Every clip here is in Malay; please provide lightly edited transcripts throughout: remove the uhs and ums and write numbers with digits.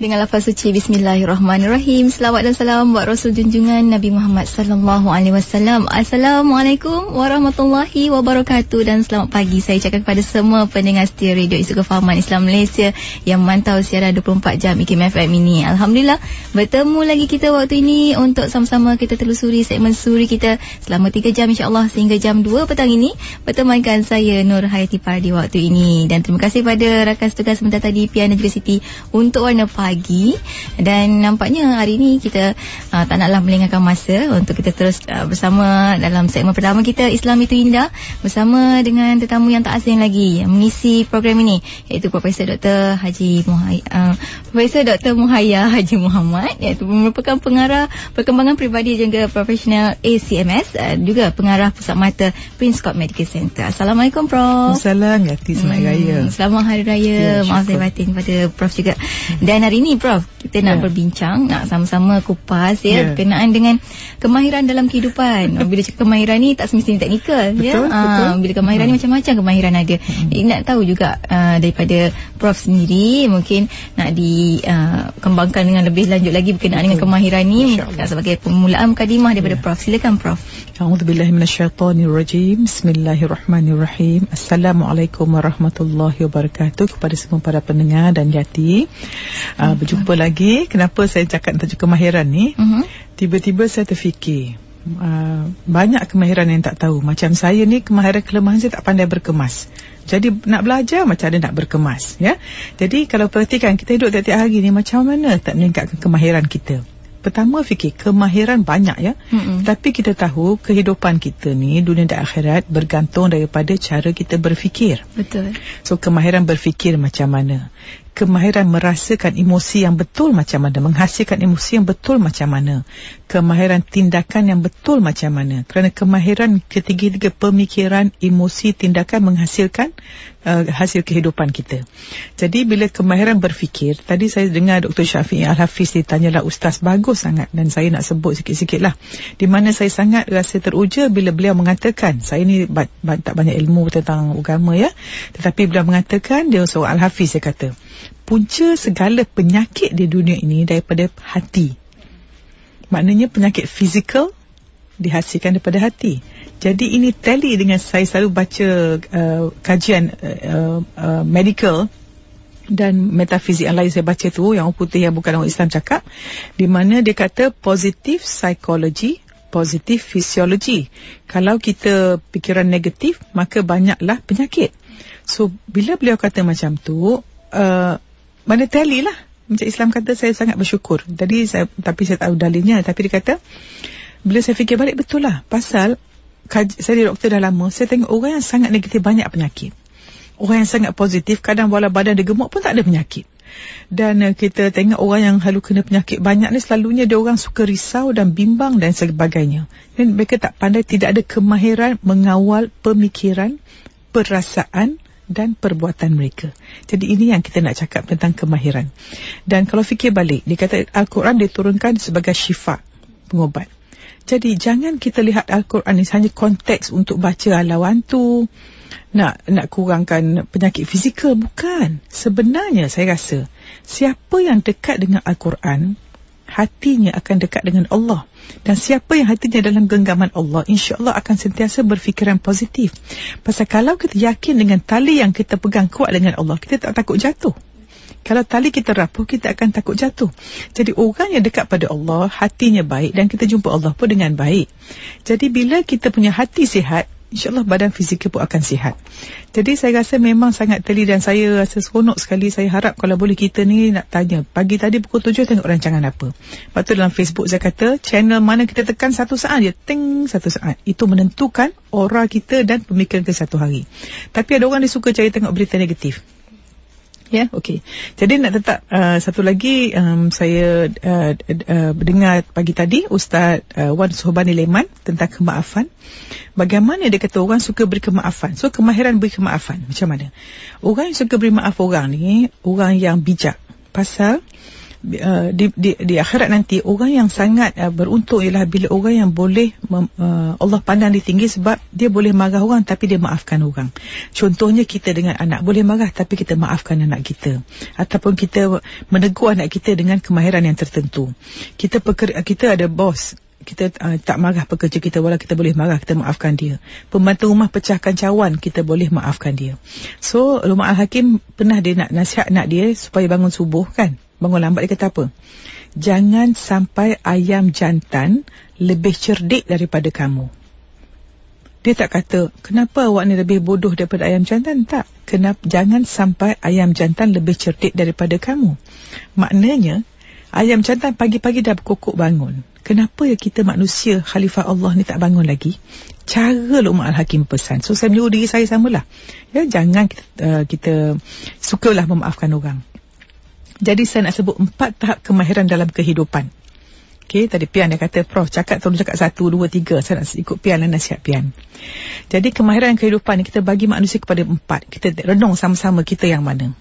Dengan lafaz suci Bismillahirrahmanirrahim. Selawat dan salam buat Rasul junjungan Nabi Muhammad sallallahu alaihi wasallam. Assalamualaikum warahmatullahi wabarakatuh dan selamat pagi saya ucapkan kepada semua pendengar setia Radio Isu Kefahaman Islam Malaysia yang memantau siaran 24 jam IKIM FM ini. Alhamdulillah bertemu lagi kita waktu ini untuk sama-sama kita telusuri segmen suri kita selama 3 jam insya-Allah sehingga jam 2 petang ini bertemankan saya Nur Hayati Pardi waktu ini. Dan terima kasih pada rakan tugas sebentar tadi Pian dan juga Siti untuk warna pagi. Dan nampaknya hari ini kita tak naklah melengahkan masa untuk kita terus bersama dalam segmen pertama kita Islam Itu Indah bersama dengan tetamu yang tak asing lagi yang mengisi program ini iaitu Profesor Dr. Profesor Dr. Muhayya Haji Muhammad, iaitu merupakan pengarah perkembangan peribadi juga profesional ACMS, juga pengarah Pusat Mata Prince Court Medical Center. Assalamualaikum Prof. Assalamualaikum, Selamat Hari Raya. Selamat Hari Raya. Maaf saya batin pada Prof juga. Dan hari ini Prof, kita nak berbincang, nak sama-sama kupas berkenaan dengan kemahiran dalam kehidupan. Bila cakap kemahiran ni tak semestinya teknikal. Betul. Bila kemahiran ni macam-macam kemahiran ada. Nak tahu juga daripada Prof sendiri, mungkin nak dikembangkan dengan lebih lanjut lagi berkenaan dengan kemahiran ni. Sebagai permulaan mukadimah daripada Prof. Silakan Prof. A'udzubillahi minasyaitonirrajim. Bismillahirrahmanirrahim. Assalamualaikum warahmatullahi wabarakatuh kepada semua para pendengar dan jati. Berjumpa lagi. Kenapa saya cakap tajuk kemahiran ni? Tiba-tiba saya terfikir banyak kemahiran yang tak tahu. Macam saya ni, kelemahan saya tak pandai berkemas. Jadi nak belajar macam mana nak berkemas, ya. Jadi kalau perhatikan, kita hidup tiap-tiap hari ni macam mana tak meningkatkan kemahiran kita. Pertama fikir, kemahiran banyak ya. Tapi kita tahu kehidupan kita ni, dunia dan akhirat, bergantung daripada cara kita berfikir. Betul. So kemahiran berfikir macam mana, kemahiran merasakan emosi yang betul macam mana, menghasilkan emosi yang betul macam mana, kemahiran tindakan yang betul macam mana. Kerana kemahiran ketiga-tiga pemikiran, emosi, tindakan menghasilkan hasil kehidupan kita. Jadi bila kemahiran berfikir, tadi saya dengar Dr. Syafiq Al-Hafiz ditanyalah ustaz, bagus sangat, dan saya nak sebut sikit-sikit lah, di mana saya sangat rasa teruja bila beliau mengatakan, saya ni tak banyak ilmu tentang agama ya, tetapi beliau mengatakan, dia seorang Al-Hafiz, dia kata punca segala penyakit di dunia ini daripada hati. Maknanya penyakit fizikal dihasilkan daripada hati. Jadi ini tally dengan saya selalu baca kajian medical dan metafizik yang lain saya baca tu, yang orang putih yang bukan orang Islam cakap, di mana dia kata positive psychology, positive physiology. Kalau kita fikiran negatif, maka banyaklah penyakit. So bila beliau kata macam tu, mana tally lah. Macam Islam kata, saya sangat bersyukur. Tapi saya tahu dalilnya. Tapi dia kata, bila saya fikir balik, betul lah. Pasal saya doktor dah lama, saya tengok orang yang sangat negatif banyak penyakit. Orang yang sangat positif, kadang walau badan dia gemuk pun tak ada penyakit. Dan kita tengok orang yang selalu kena penyakit banyak ni, selalunya dia orang suka risau dan bimbang dan sebagainya. Dan mereka tak pandai, tidak ada kemahiran mengawal pemikiran, perasaan dan perbuatan mereka. Jadi ini yang kita nak cakap tentang kemahiran. Dan kalau fikir balik, dia kata Al-Quran diturunkan sebagai syifa, pengobat. Jadi jangan kita lihat Al-Quran ni hanya konteks untuk baca halawan tu, nak kurangkan penyakit fizikal. Bukan. Sebenarnya saya rasa siapa yang dekat dengan Al-Quran, hatinya akan dekat dengan Allah. Dan siapa yang hatinya dalam genggaman Allah, insya-Allah akan sentiasa berfikiran positif. Pasal kalau kita yakin dengan tali yang kita pegang kuat dengan Allah, kita tak takut jatuh. Kalau tali kita rapuh, kita akan takut jatuh. Jadi orang yang dekat pada Allah, hatinya baik, dan kita jumpa Allah pun dengan baik. Jadi bila kita punya hati sihat, insya-Allah badan fizikal pun akan sihat. Jadi saya rasa memang sangat teli, dan saya rasa seronok sekali. Saya harap kalau boleh kita ni nak tanya. Pagi tadi pukul 7 tengok rancangan apa. Lepas tu dalam Facebook saya kata, channel mana kita tekan 1 saat je, ting 1 saat. Itu menentukan aura kita dan pemikiran kita satu hari. Tapi ada orang dia suka cari tengok berita negatif. Ya, okey. Jadi nak tetap satu lagi, saya dengar pagi tadi Ustaz Wan Suhbani Leman tentang kemaafan. Bagaimana dia kata orang suka beri kemaafan. So kemahiran beri kemaafan macam mana? Orang yang suka beri maaf orang ni, orang yang bijak. Pasal di akhirat nanti, orang yang sangat beruntung ialah bila orang yang boleh Allah pandang dia tinggi sebab dia boleh marah orang tapi dia maafkan orang. Contohnya kita dengan anak, boleh marah tapi kita maafkan anak kita, ataupun kita menegur anak kita dengan kemahiran yang tertentu. Kita ada bos, kita tak marah pekerja kita, walau kita boleh marah, kita maafkan dia. Pembantu rumah pecahkan cawan, kita boleh maafkan dia. So Luqman Al-Hakim pernah dia nak nasihat anak dia supaya bangun subuh kan, bangun lambat. Dia kata apa? Jangan sampai ayam jantan lebih cerdik daripada kamu. Dia tak kata kenapa awak ni lebih bodoh daripada ayam jantan, tak. Jangan sampai ayam jantan lebih cerdik daripada kamu. Maknanya ayam jantan pagi-pagi dah berkokok bangun. Kenapa ya kita manusia Khalifah Allah ni tak bangun lagi? Cara Luqman Al-Hakim pesan. So saya menyuruh diri saya samalah. Ya, jangan kita sukalah memaafkan orang. Jadi saya nak sebut 4 tahap kemahiran dalam kehidupan. Okey, tadi Pian dia kata, Prof tolong cakap 1, 2, 3. Saya nak ikut Pian dan nasihat Pian. Jadi kemahiran kehidupan ni kita bagi manusia kepada 4. Kita renung sama-sama kita yang mana.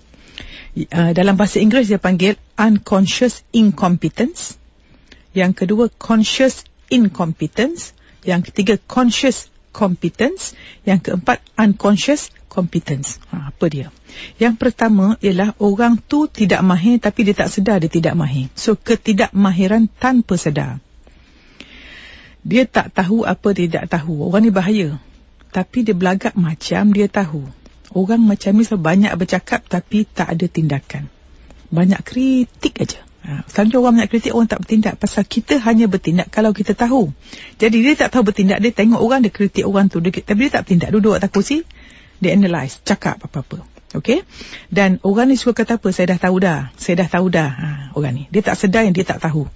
Dalam bahasa Inggeris dia panggil unconscious incompetence. Yang kedua conscious incompetence. Yang ketiga conscious competence. Yang keempat unconscious competence. Apa dia? Yang pertama ialah orang tu tidak mahir tapi dia tak sedar dia tidak mahir. So ketidakmahiran tanpa sedar. Dia tak tahu apa dia tak tahu. Orang ni bahaya. Tapi dia belagak macam dia tahu. Orang macam ni banyak bercakap tapi tak ada tindakan. Banyak kritik aja. Selalunya orang banyak kritik, orang tak bertindak. Pasal kita hanya bertindak kalau kita tahu. Jadi dia tak tahu bertindak. Dia tengok orang, dia kritik orang tu. Tapi dia tak bertindak. Duduk atas kursi, dia analyse, cakap apa-apa. Okey? Dan orang ni suka kata apa? Saya dah tahu dah. Orang ni. Dia tak sedar yang dia tak tahu.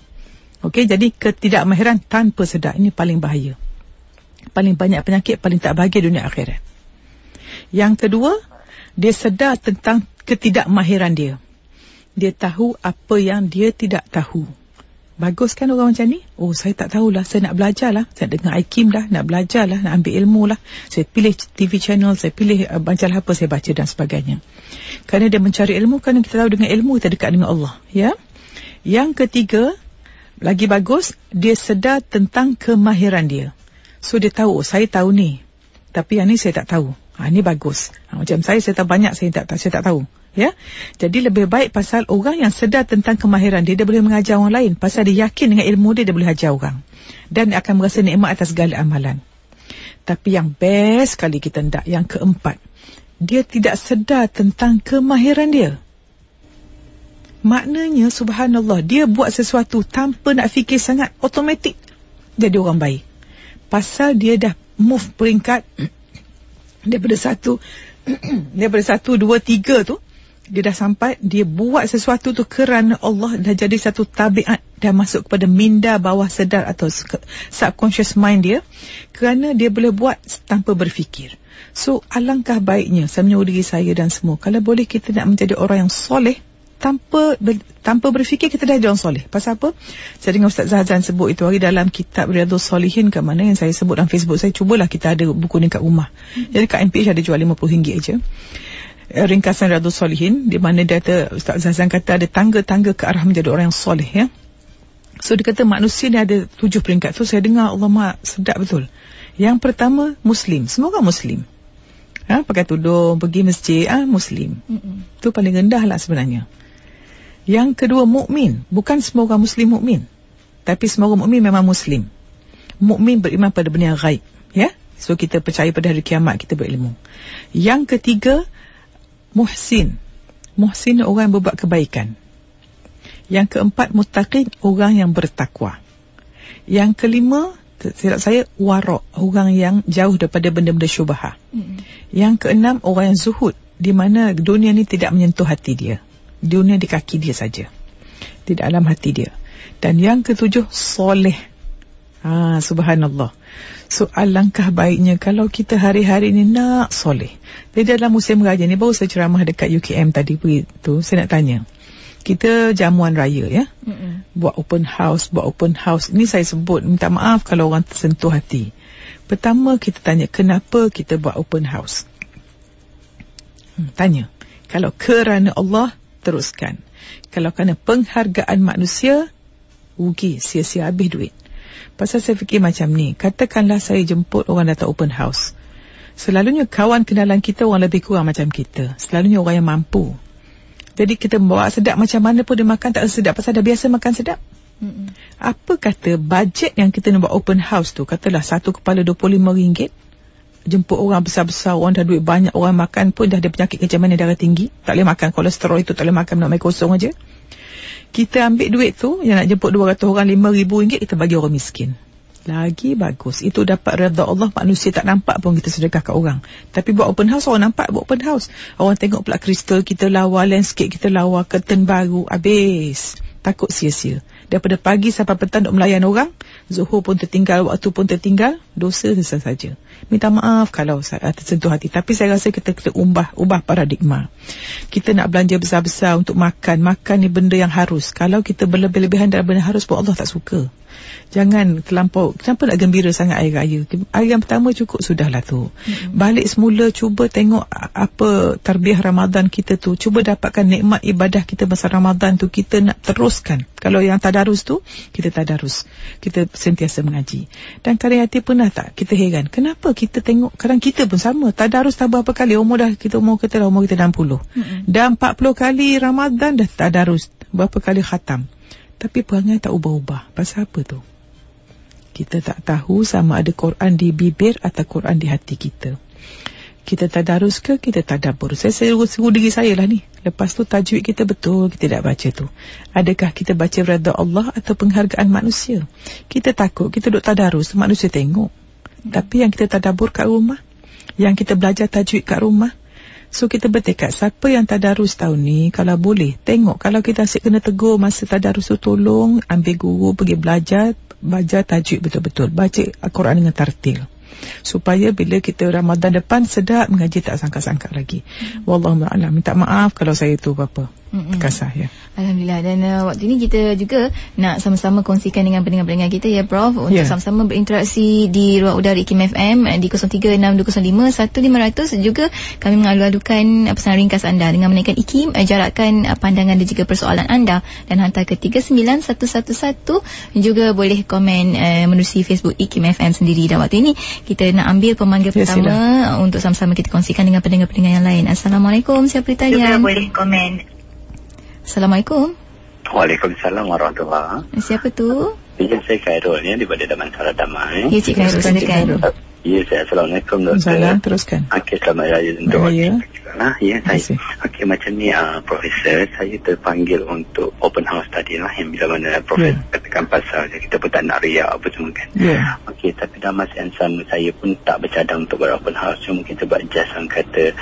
Okey? Jadi ketidakmahiran tanpa sedar. Ini paling bahaya. Paling banyak penyakit, paling tak bahagia dunia akhirat. Yang kedua, dia sedar tentang ketidakmahiran dia. Dia tahu apa yang dia tidak tahu. Bagus kan orang macam ni? Oh, saya tak tahulah. Saya nak belajar lah. Saya dengar IKIM dah. Nak belajar lah. Nak ambil ilmu lah. Saya pilih TV channel. Saya pilih majalah apa saya baca dan sebagainya. Kerana dia mencari ilmu. Kerana kita tahu dengan ilmu kita dekat dengan Allah. Ya. Yang ketiga, lagi bagus, dia sedar tentang kemahiran dia. So dia tahu, saya tahu ni. Tapi yang ni saya tak tahu. Ini bagus. Macam saya tahu banyak, saya tak tahu. Ya, jadi lebih baik pasal orang yang sedar tentang kemahiran dia boleh mengajar orang lain. Pasal dia yakin dengan ilmu dia boleh ajar orang. Dan akan merasa nikmat atas segala amalan. Tapi yang best sekali kita hendak, yang keempat, dia tidak sedar tentang kemahiran dia. Maknanya, subhanallah, dia buat sesuatu tanpa nak fikir sangat, automatik jadi orang baik. Pasal dia dah move peringkat daripada 1, 2, 3 tu. Dia dah sampai, dia buat sesuatu tu kerana Allah, dah jadi satu tabiat, dah masuk kepada minda bawah sedar atau subconscious mind dia, kerana dia boleh buat tanpa berfikir. So alangkah baiknya, saya menyuruh diri saya dan semua, kalau boleh kita nak menjadi orang yang soleh, tanpa berfikir kita dah jadi orang soleh. Pasal apa? Saya dengar Ustaz Zahzan sebut itu hari dalam kitab Riyadhus Salihin ke mana yang saya sebut dalam Facebook saya. Cubalah kita ada buku ni kat rumah. Jadi kat MPH ada jual RM50 aja. Ringkasan Riyadhus Salihin, di mana dia kata, Ustaz Zahzan kata ada tangga-tangga ke arah menjadi orang yang soleh, ya. So dia kata manusia ni ada 7 peringkat. So saya dengar, Allah Maha sedap betul. Yang pertama, Muslim. Semua orang Muslim. Pakai tudung, pergi masjid, Muslim. Itu paling rendah lah sebenarnya. Yang kedua, mukmin. Bukan semua orang Muslim mukmin, tapi semua orang mukmin memang Muslim. Mukmin beriman pada benda yang ghaib, ya. So kita percaya pada hari kiamat, kita berilmu. Yang ketiga, Muhsin. Muhsin orang yang berbuat kebaikan. Yang keempat, Muttaqin, orang yang bertakwa. Yang kelima, silap saya, Wara', orang yang jauh daripada benda-benda syubhah. Yang keenam, orang yang zuhud, di mana dunia ni tidak menyentuh hati dia. Dunia di kaki dia saja, di dalam hati dia. Dan yang ketujuh, soleh. Subhanallah. So alangkah baiknya kalau kita hari-hari ni nak soleh. Jadi dalam musim raya ni, baru saya ceramah dekat UKM tadi tu, saya nak tanya, kita jamuan raya, ya, buat open house. Ini saya sebut, minta maaf kalau orang tersentuh hati. Pertama kita tanya, kenapa kita buat open house? Tanya. Kalau kerana Allah, teruskan. Kalau kerana penghargaan manusia, rugi, sia-sia habis duit. Pasal saya fikir macam ni, katakanlah saya jemput orang datang open house. Selalunya kawan kenalan kita orang lebih kurang macam kita. Selalunya orang yang mampu. Jadi kita bawa sedap macam mana pun dia makan tak sedap pasal dah biasa makan sedap. Apa kata bajet yang kita nak buat open house tu, katalah satu kepala RM25, jemput orang besar-besar, orang dah duit banyak, orang makan pun dah ada penyakit kencemasan darah tinggi, tak boleh makan kolesterol itu, tak boleh makan nak main kosong aja. Kita ambil duit tu yang nak jemput 200 orang RM5,000, kita bagi orang miskin. Lagi bagus. Itu dapat redha Allah, manusia tak nampak pun kita sedekah kat orang. Tapi buat open house, orang nampak buat open house. Orang tengok pula kristal kita lawa, landscape kita lawa, curtain baru, habis. Takut sia-sia. Daripada pagi sampai petang duk melayan orang, zuhur pun tertinggal, waktu pun tertinggal, dosa selesai saja. Minta maaf kalau saya tersentuh hati, tapi saya rasa kita ubah paradigma. Kita nak belanja besar-besar untuk makan ni benda yang harus. Kalau kita berlebih-lebihan dalam benda harus pun Allah tak suka. Jangan terlampau. Kenapa nak gembira sangat hari raya? Hari yang pertama cukup sudahlah tu. Balik semula, cuba tengok apa tarbiyah Ramadan kita tu. Cuba dapatkan nikmat ibadah kita masa Ramadan tu. Kita nak teruskan. Kalau yang tadarus tu, kita tadarus. Kita sentiasa mengaji. Dan kadang hati pernah tak kita heran, kenapa kita tengok, kadang kita pun sama, tadarus tak berapa kali, umur kita 60. Dah 40 kali Ramadan dah tadarus, berapa kali khatam. Tapi perangai tak ubah-ubah. Pasal apa tu? Kita tak tahu sama ada Quran di bibir atau Quran di hati kita. Kita tadarus ke kita tadabbur? Saya suruh diri saya lah ni. Lepas tu tajwid kita betul, kita tak baca tu. Adakah kita baca redha Allah atau penghargaan manusia? Kita takut, kita duk tadarus, manusia tengok. Tapi yang kita tadabbur kat rumah, yang kita belajar tajwid kat rumah. So kita bertekad, siapa yang tadarus tahun ni, kalau boleh, tengok. Kalau kita asyik kena tegur masa tadarus tu, tolong ambil guru, pergi belajar tajwid betul-betul. Baca Al-Quran dengan tartil. Supaya bila kita Ramadan depan sedap mengaji, tak sangka-sangka lagi. Wallahualam. Minta maaf kalau saya tu apa kasar ya. Alhamdulillah. Dan waktu ini kita juga nak sama-sama kongsikan dengan pendengar-pendengar kita ya Prof, untuk sama-sama berinteraksi di ruang udara IKIM FM di 0362051500. Juga kami mengalu-alukan pesanan ringkas anda dengan menaikkan IKIM, jarakkan pandangan dan juga persoalan anda dan hantar ke 39111. Juga boleh komen menerusi Facebook IKIM FM sendiri. Dan waktu ini kita nak ambil pemanggil pertama untuk sama-sama kita kongsikan dengan pendengar-pendengar yang lain. Assalamualaikum, siapa di talian? Juga boleh komen. Assalamualaikum. Waalaikumsalam warahmatullahi. Siapa tu? Ya, saya Khairul ni daripada Damansara Damai. Ya, Cik Khairul, silakan. Ya, saya Assalamualaikum. Salam, teruskan. Okey, selamat raya untuk ya, saya. Okey, macam ni Profesor, saya terpanggil untuk open house tadi lah, yang bila mana Profesor katakan pasal kita pun tak nak riak apa semua kan. Okey, tapi dalam masa yang sama saya pun tak bercadang untuk buat open house. Cuma kita buat just orang kata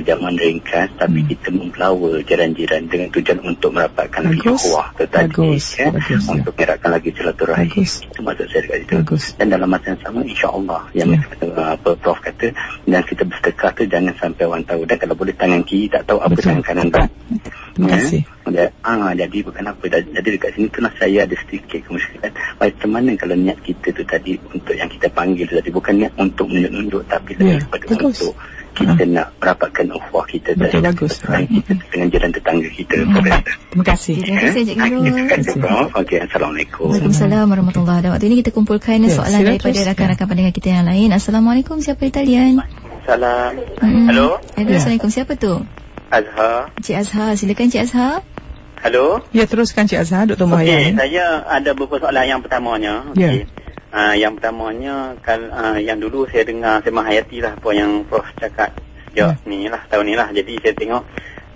jamuan ringkas, tapi kita memflower jiran-jiran dengan tujuan untuk merapatkan lagi ukhuwah tu tadi kan, untuk merakkan lagi silaturahim. Itu maksud saya dekat situ. Dan dalam masa yang sama insya-Allah yang apa Prof kata, dan kita bersedekah tu jangan sampai orang tahu, dan kalau boleh tangan kiri tak tahu apa tangan kanan tu. Terima kasih. Jadi bukan apa, jadi dekat sini tu lah saya ada sedikit kemusyrikan. Macam mana kalau niat kita tu tadi untuk yang kita panggil tu tadi, bukan niat untuk menunjuk-nunjuk, tapi lebih kepada untuk kita nak merapatkan ukhuwah kita dan bagus kita dengan jiran tetangga kita. Terima kasih. Terima kasih Cik Khairul. Okey, Assalamualaikum. Waalaikumsalam warahmatullahi. Dan waktu ini kita kumpulkan soalan daripada rakan-rakan pendengar kita yang lain. Assalamualaikum, siapa di talian? Salam. Halo. Assalamualaikum, siapa tu? Azhar. Cik Azhar, silakan Cik Azhar. Halo. Ya, teruskan Cik Azhar, Dr. Mahayam. Saya ada beberapa soalan. Yang pertamanya, yang pertamanya yang dulu saya dengar, saya menghayati lah apa yang Prof cakap sejak ni lah, tahun ni lah. Jadi saya tengok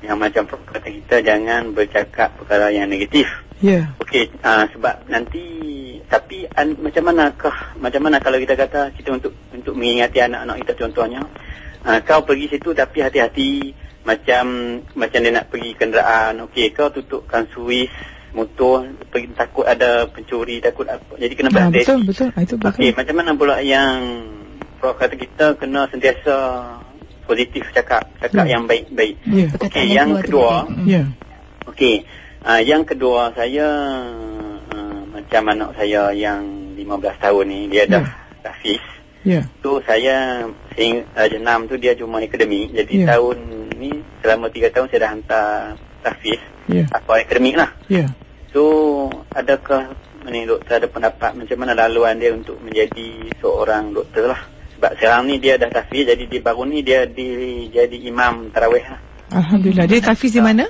yang macam Prof kata, kita jangan bercakap perkara yang negatif. Okey, sebab nanti, tapi macam mana kalau kita kata kita untuk mengingati anak-anak kita, contohnya kau pergi situ tapi hati-hati, macam dia nak pergi kenderaan, okey kau tutupkan suis motor, takut ada pencuri, takut apa, jadi kena berhati. Betul. Itu okey, macam mana pula yang Prof kata kita kena sentiasa positif, cakap yang baik-baik. Okey, yang kedua, yang kedua, saya macam anak saya yang 15 tahun ni, dia dah Hafiz. Tu saya jenam tu dia cuma akademik. Jadi tahun ni selama 3 tahun saya dah hantar tahfiz, atau akademik lah. So adakah doktor ada pendapat macam mana laluan dia untuk menjadi seorang doktor lah? Sebab sekarang ni dia dah tahfiz, jadi dia baru ni dia jadi imam tarawih lah. Alhamdulillah. Dia tahfiz di mana?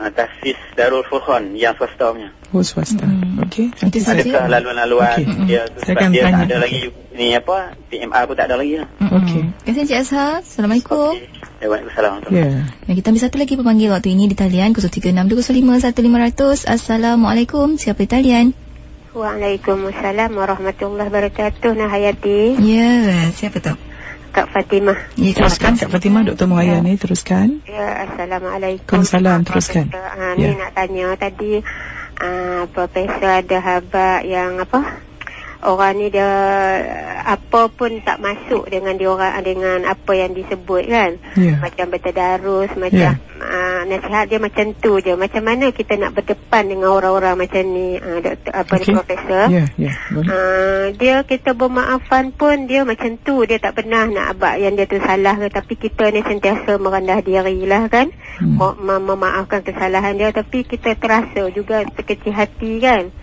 Tahfiz Darul Furqan yang swasta punya. Oh, swasta. Okey. Adakah laluan-laluan dia tu sebab dia tak ada lagi ni apa, PMR pun tak ada lagi lah. Okey. Terima kasih Encik Azhar. Assalamualaikum. Waalaikumsalam. Dan kita ambil satu lagi pemanggil waktu ini di talian 0362051500. Assalamualaikum. Siapa di talian? Waalaikumsalam warahmatullahi wabarakatuh. Nahayati. Ya, siapa tu? Kak Fatimah. Ya, teruskan Kak Fatimah, Dr. Muraya ni teruskan. Ya, Assalamualaikum. Waalaikumsalam, teruskan. Ni nak tanya tadi, Profesor ada habak yang apa? Orang ni dia apa pun tak masuk dengan dia orang, dengan apa yang disebut kan. Macam bertadarus, macam nasihat dia macam tu je. Macam mana kita nak berdepan dengan orang-orang macam ni, Profesor? Dia kita bermaafan pun dia macam tu, dia tak pernah nak abak yang dia tu salah ke, tapi kita ni sentiasa merendah diri lah kan. Memaafkan kesalahan dia, tapi kita terasa juga terkecil hati kan.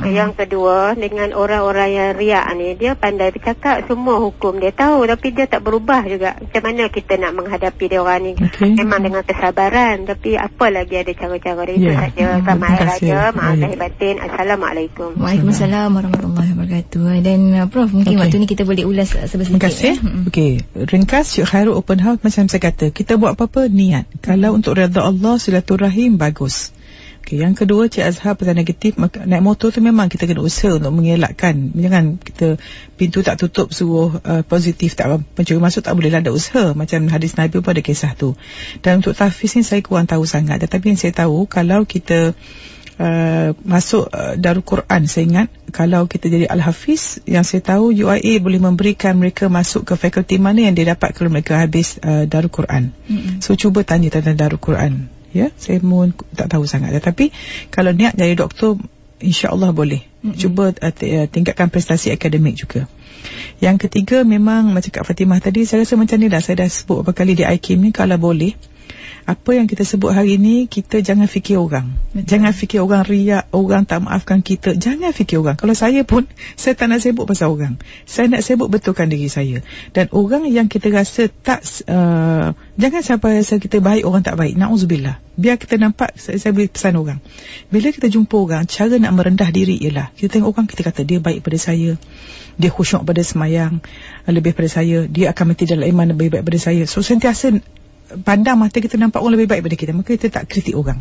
Yang kedua, dengan orang-orang yang riak ni, dia pandai bercakap, semua hukum dia tahu, tapi dia tak berubah juga. Macam mana kita nak menghadapi dia orang ni? Memang dengan kesabaran, tapi apa lagi ada cara-cara dia. Itu saja. Selamat Hari Raya, maaf lahir batin. Assalamualaikum. Waalaikumsalam warahmatullahi wabarakatuh. Dan Prof, mungkin waktu ni kita boleh ulas sedikit. Terima kasih. Okey, ringkas Syekh Khairul Open House macam saya kata, kita buat apa-apa niat. Kalau untuk redha Allah, silaturahim, bagus. Okay, yang kedua, Cik Azhar pesan negatif, naik motor tu memang kita kena usaha untuk mengelakkan. Jangan kita pintu tak tutup suruh positif tak mencuri masuk, tak boleh lah, ada usaha. Macam hadis Nabi pun ada kisah tu. Dan untuk tahfiz ni saya kurang tahu sangat, tetapi yang saya tahu kalau kita masuk Darul Quran, saya ingat kalau kita jadi Al-Hafiz, yang saya tahu UIA boleh memberikan mereka masuk ke fakulti mana yang dia dapat kalau mereka habis Darul Quran. So cuba tanya tentang Darul Quran. Ya, saya pun tak tahu sangat. Tetapi kalau niat jadi doktor, insya-Allah boleh. Cuba tingkatkan prestasi akademik juga. Yang ketiga, memang macam Kak Fatimah tadi, saya rasa macam ni dah, saya dah sebut beberapa kali di IKIM ni, kalau boleh, apa yang kita sebut hari ni, kita jangan fikir orang. Jangan fikir orang riak, orang tak maafkan kita. Jangan fikir orang. Kalau saya pun, saya tak nak sibuk pasal orang. Saya nak sibuk betulkan diri saya. Dan orang yang kita rasa tak, jangan sampai rasa kita baik, orang tak baik. Na'udzubillah. Biar kita nampak, saya boleh pesan orang. Bila kita jumpa orang, cara nak merendah diri ialah, kita tengok orang, kita kata, dia baik pada saya. Dia khusyuk pada semayang lebih pada saya. Dia akan mati dalam iman lebih baik pada saya. So, sentiasa pandang mata kita nampak orang lebih baik pada kita, maka kita tak kritik orang.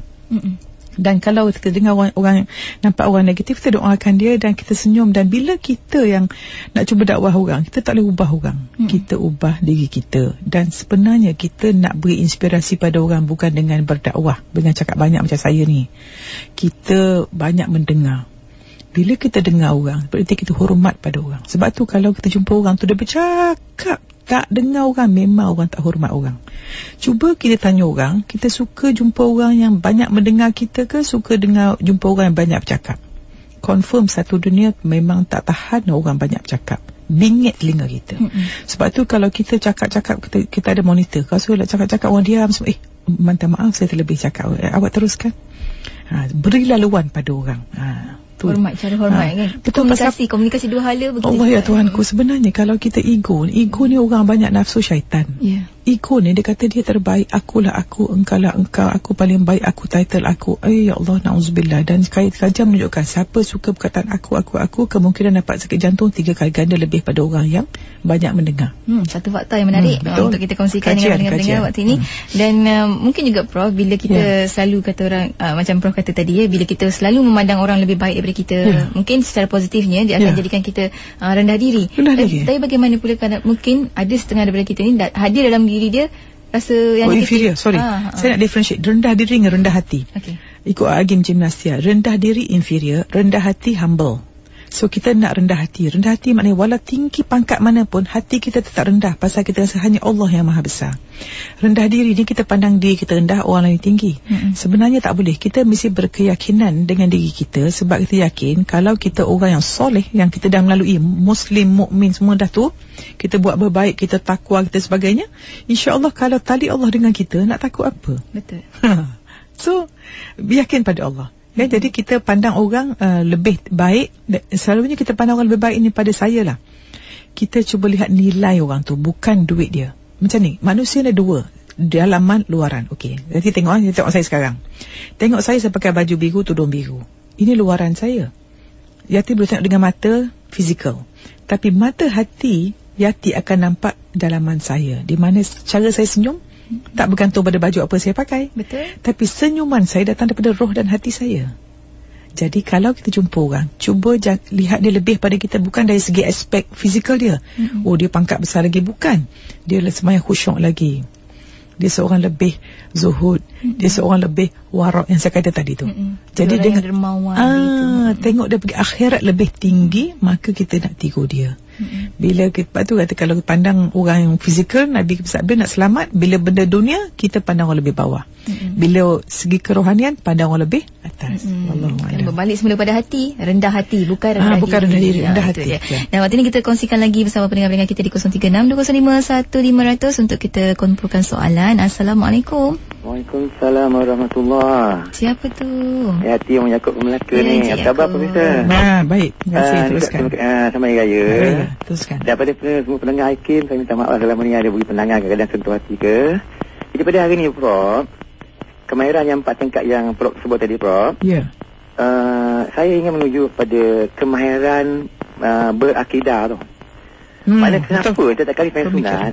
Dan kalau kita dengar orang nampak orang negatif, kita doakan dia dan kita senyum. Dan bila kita yang nak cuba dakwah orang, kita tak boleh ubah orang, kita ubah diri kita. Dan sebenarnya kita nak beri inspirasi pada orang bukan dengan berdakwah, dengan cakap banyak macam saya ni. Kita banyak mendengar. Bila kita dengar orang, berarti kita hormat pada orang. Sebab tu kalau kita jumpa orang tu dia bercakap, tak dengar orang, memang orang tak hormat orang. Cuba kita tanya orang, kita suka jumpa orang yang banyak mendengar kita ke suka jumpa orang yang banyak bercakap? Confirm satu dunia memang tak tahan orang banyak bercakap. Bingit telinga kita. Sebab tu kalau kita cakap-cakap, kita ada monitor. Kalau suruh cakap-cakap orang diam semua, minta maaf saya terlebih cakap. Awak teruskan. Beri laluan pada orang. Hormat, cara hormat kan. Betul, komunikasi dua hala begitu. Allah ya Tuhanku, sebenarnya kalau kita ego ni orang banyak nafsu syaitan. Ego ni dia kata dia terbaik, akulah aku, engkaulah engkau, aku paling baik, aku title aku. Ya Allah, na'udzubillah. Dan kajian menunjukkan siapa suka perkataan aku, kemungkinan dapat sakit jantung 3 kali ganda lebih pada orang yang banyak mendengar. Satu fakta yang menarik untuk kita kongsikan dengan pendengar waktu ini. Dan mungkin juga Prof, bila kita selalu kata orang, macam Prof kata tadi, bila kita selalu memandang orang lebih baik daripada kita, mungkin secara positifnya dia akan jadikan kita rendah diri. Tapi bagaimana pula kalau mungkin ada setengah daripada kita ni hadir dalam diri dia rasa yang inferior. Saya nak differentiate rendah diri dengan rendah hati. Ikut agim gimnasia, rendah diri inferior, rendah hati humble. So kita nak rendah hati. Rendah hati maknanya walau tinggi pangkat mana pun, hati kita tetap rendah, pasal kita rasa hanya Allah yang maha besar. Rendah diri ni kita pandang diri kita rendah, orang lain tinggi. Sebenarnya tak boleh. Kita mesti berkeyakinan dengan diri kita, sebab kita yakin kalau kita orang yang soleh, yang kita dah melalui Muslim, mukmin semua dah tu, kita buat berbaik, kita takwa, kita sebagainya, insya-Allah kalau tali Allah dengan kita, nak takut apa? Betul. So yakin pada Allah. Jadi kita pandang orang lebih baik. Selalunya kita pandang orang lebih baik ini pada saya lah. Kita cuba lihat nilai orang tu, bukan duit dia. Macam ni, manusia ada dua, dalaman, luaran. Okey, jadi tengok saya sekarang. Tengok saya pakai baju biru, tudung biru. Ini luaran saya. Yati boleh tengok dengan mata fizikal. Tapi mata hati, Yati akan nampak dalaman saya. Di mana cara saya senyum tak bergantung pada baju apa saya pakai. Betul. Tapi senyuman saya datang daripada roh dan hati saya. Jadi kalau kita jumpa orang, cuba lihat dia lebih pada kita, bukan dari segi aspek fizikal dia. Oh, dia pangkat besar lagi, bukan. Dia semayang khusyuk lagi. Dia seorang lebih zuhud. Dia seorang lebih warak yang saya kata tadi tu. Jadi dia tengok dia pergi akhirat lebih tinggi, maka kita nak tiru dia. Bila kita tu kata, kalau pandang orang yang fizikal, Nabi bersabda nak selamat, bila benda dunia kita pandang orang lebih bawah. Bila segi kerohanian pandang orang lebih atas. Kan berbalik semula pada hati, rendah hati, bukan rendah diri, rendah hati. Dan waktu ini kita kongsikan lagi bersama pendengar-pendengar kita di 0362051515 untuk kita kumpulkan soalan. Assalamualaikum. Waalaikumsalam warahmatullahi. Siapa tu? Yati yang Yaakob Melaka ni. Apa khabar Profesor? Baik. Terima kasih. Teruskan. Selamat Hari Raya. Teruskan. Daripada semua pendengar Hakim, saya minta maaf selama ni ada beri pendengar kadang-kadang sentuh hati ke. Jadi pada hari ni Prof, kemahiran yang 4 tingkat yang Prof sebut tadi Prof. Ya. Saya ingin menuju pada kemahiran berakidah tu. Maknanya kenapa setiap kali saya sunat,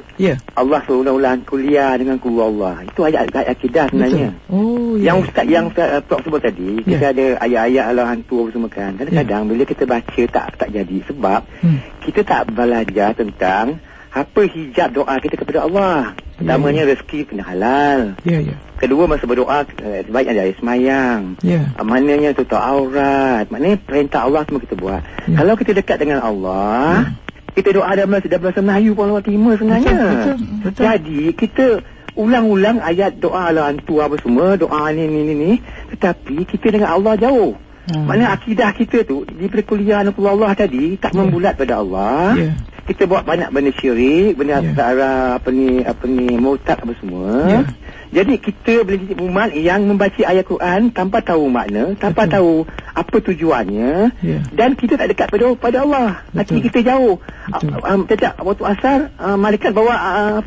Allah seolah-olah kuliah dengan guru Allah. Itu ayat akidah sebenarnya. Yang Ustaz Prof sebut tadi, kita ada ayat-ayat Allah hantu apa semua kan. Kadang-kadang bila kita baca tak jadi sebab kita tak belajar tentang apa hijab doa kita kepada Allah. Pertamanya rezeki kena halal. Kedua, masa berdoa sebaiknya ada air semayang. Maknanya tutup aurat. Maknanya perintah Allah semua kita buat. Kalau kita dekat dengan Allah, kita doa dalam bahasa Melayu pun Allah terima sebenarnya. Betul. Jadi kita ulang-ulang ayat doa Allah hantu apa semua, doa ni. Tetapi kita dengan Allah jauh. Maknanya akidah kita tu daripada kuliah Allah tadi tak membulat pada Allah. Kita buat banyak benda syirik, benda asara, apa ni murtad apa semua. Jadi kita boleh jadi umat yang membaca ayat Quran tanpa tahu makna, tanpa tahu apa tujuannya, dan kita tak dekat pada Allah. Hati kita jauh. Setiap waktu asar, malaikat bawa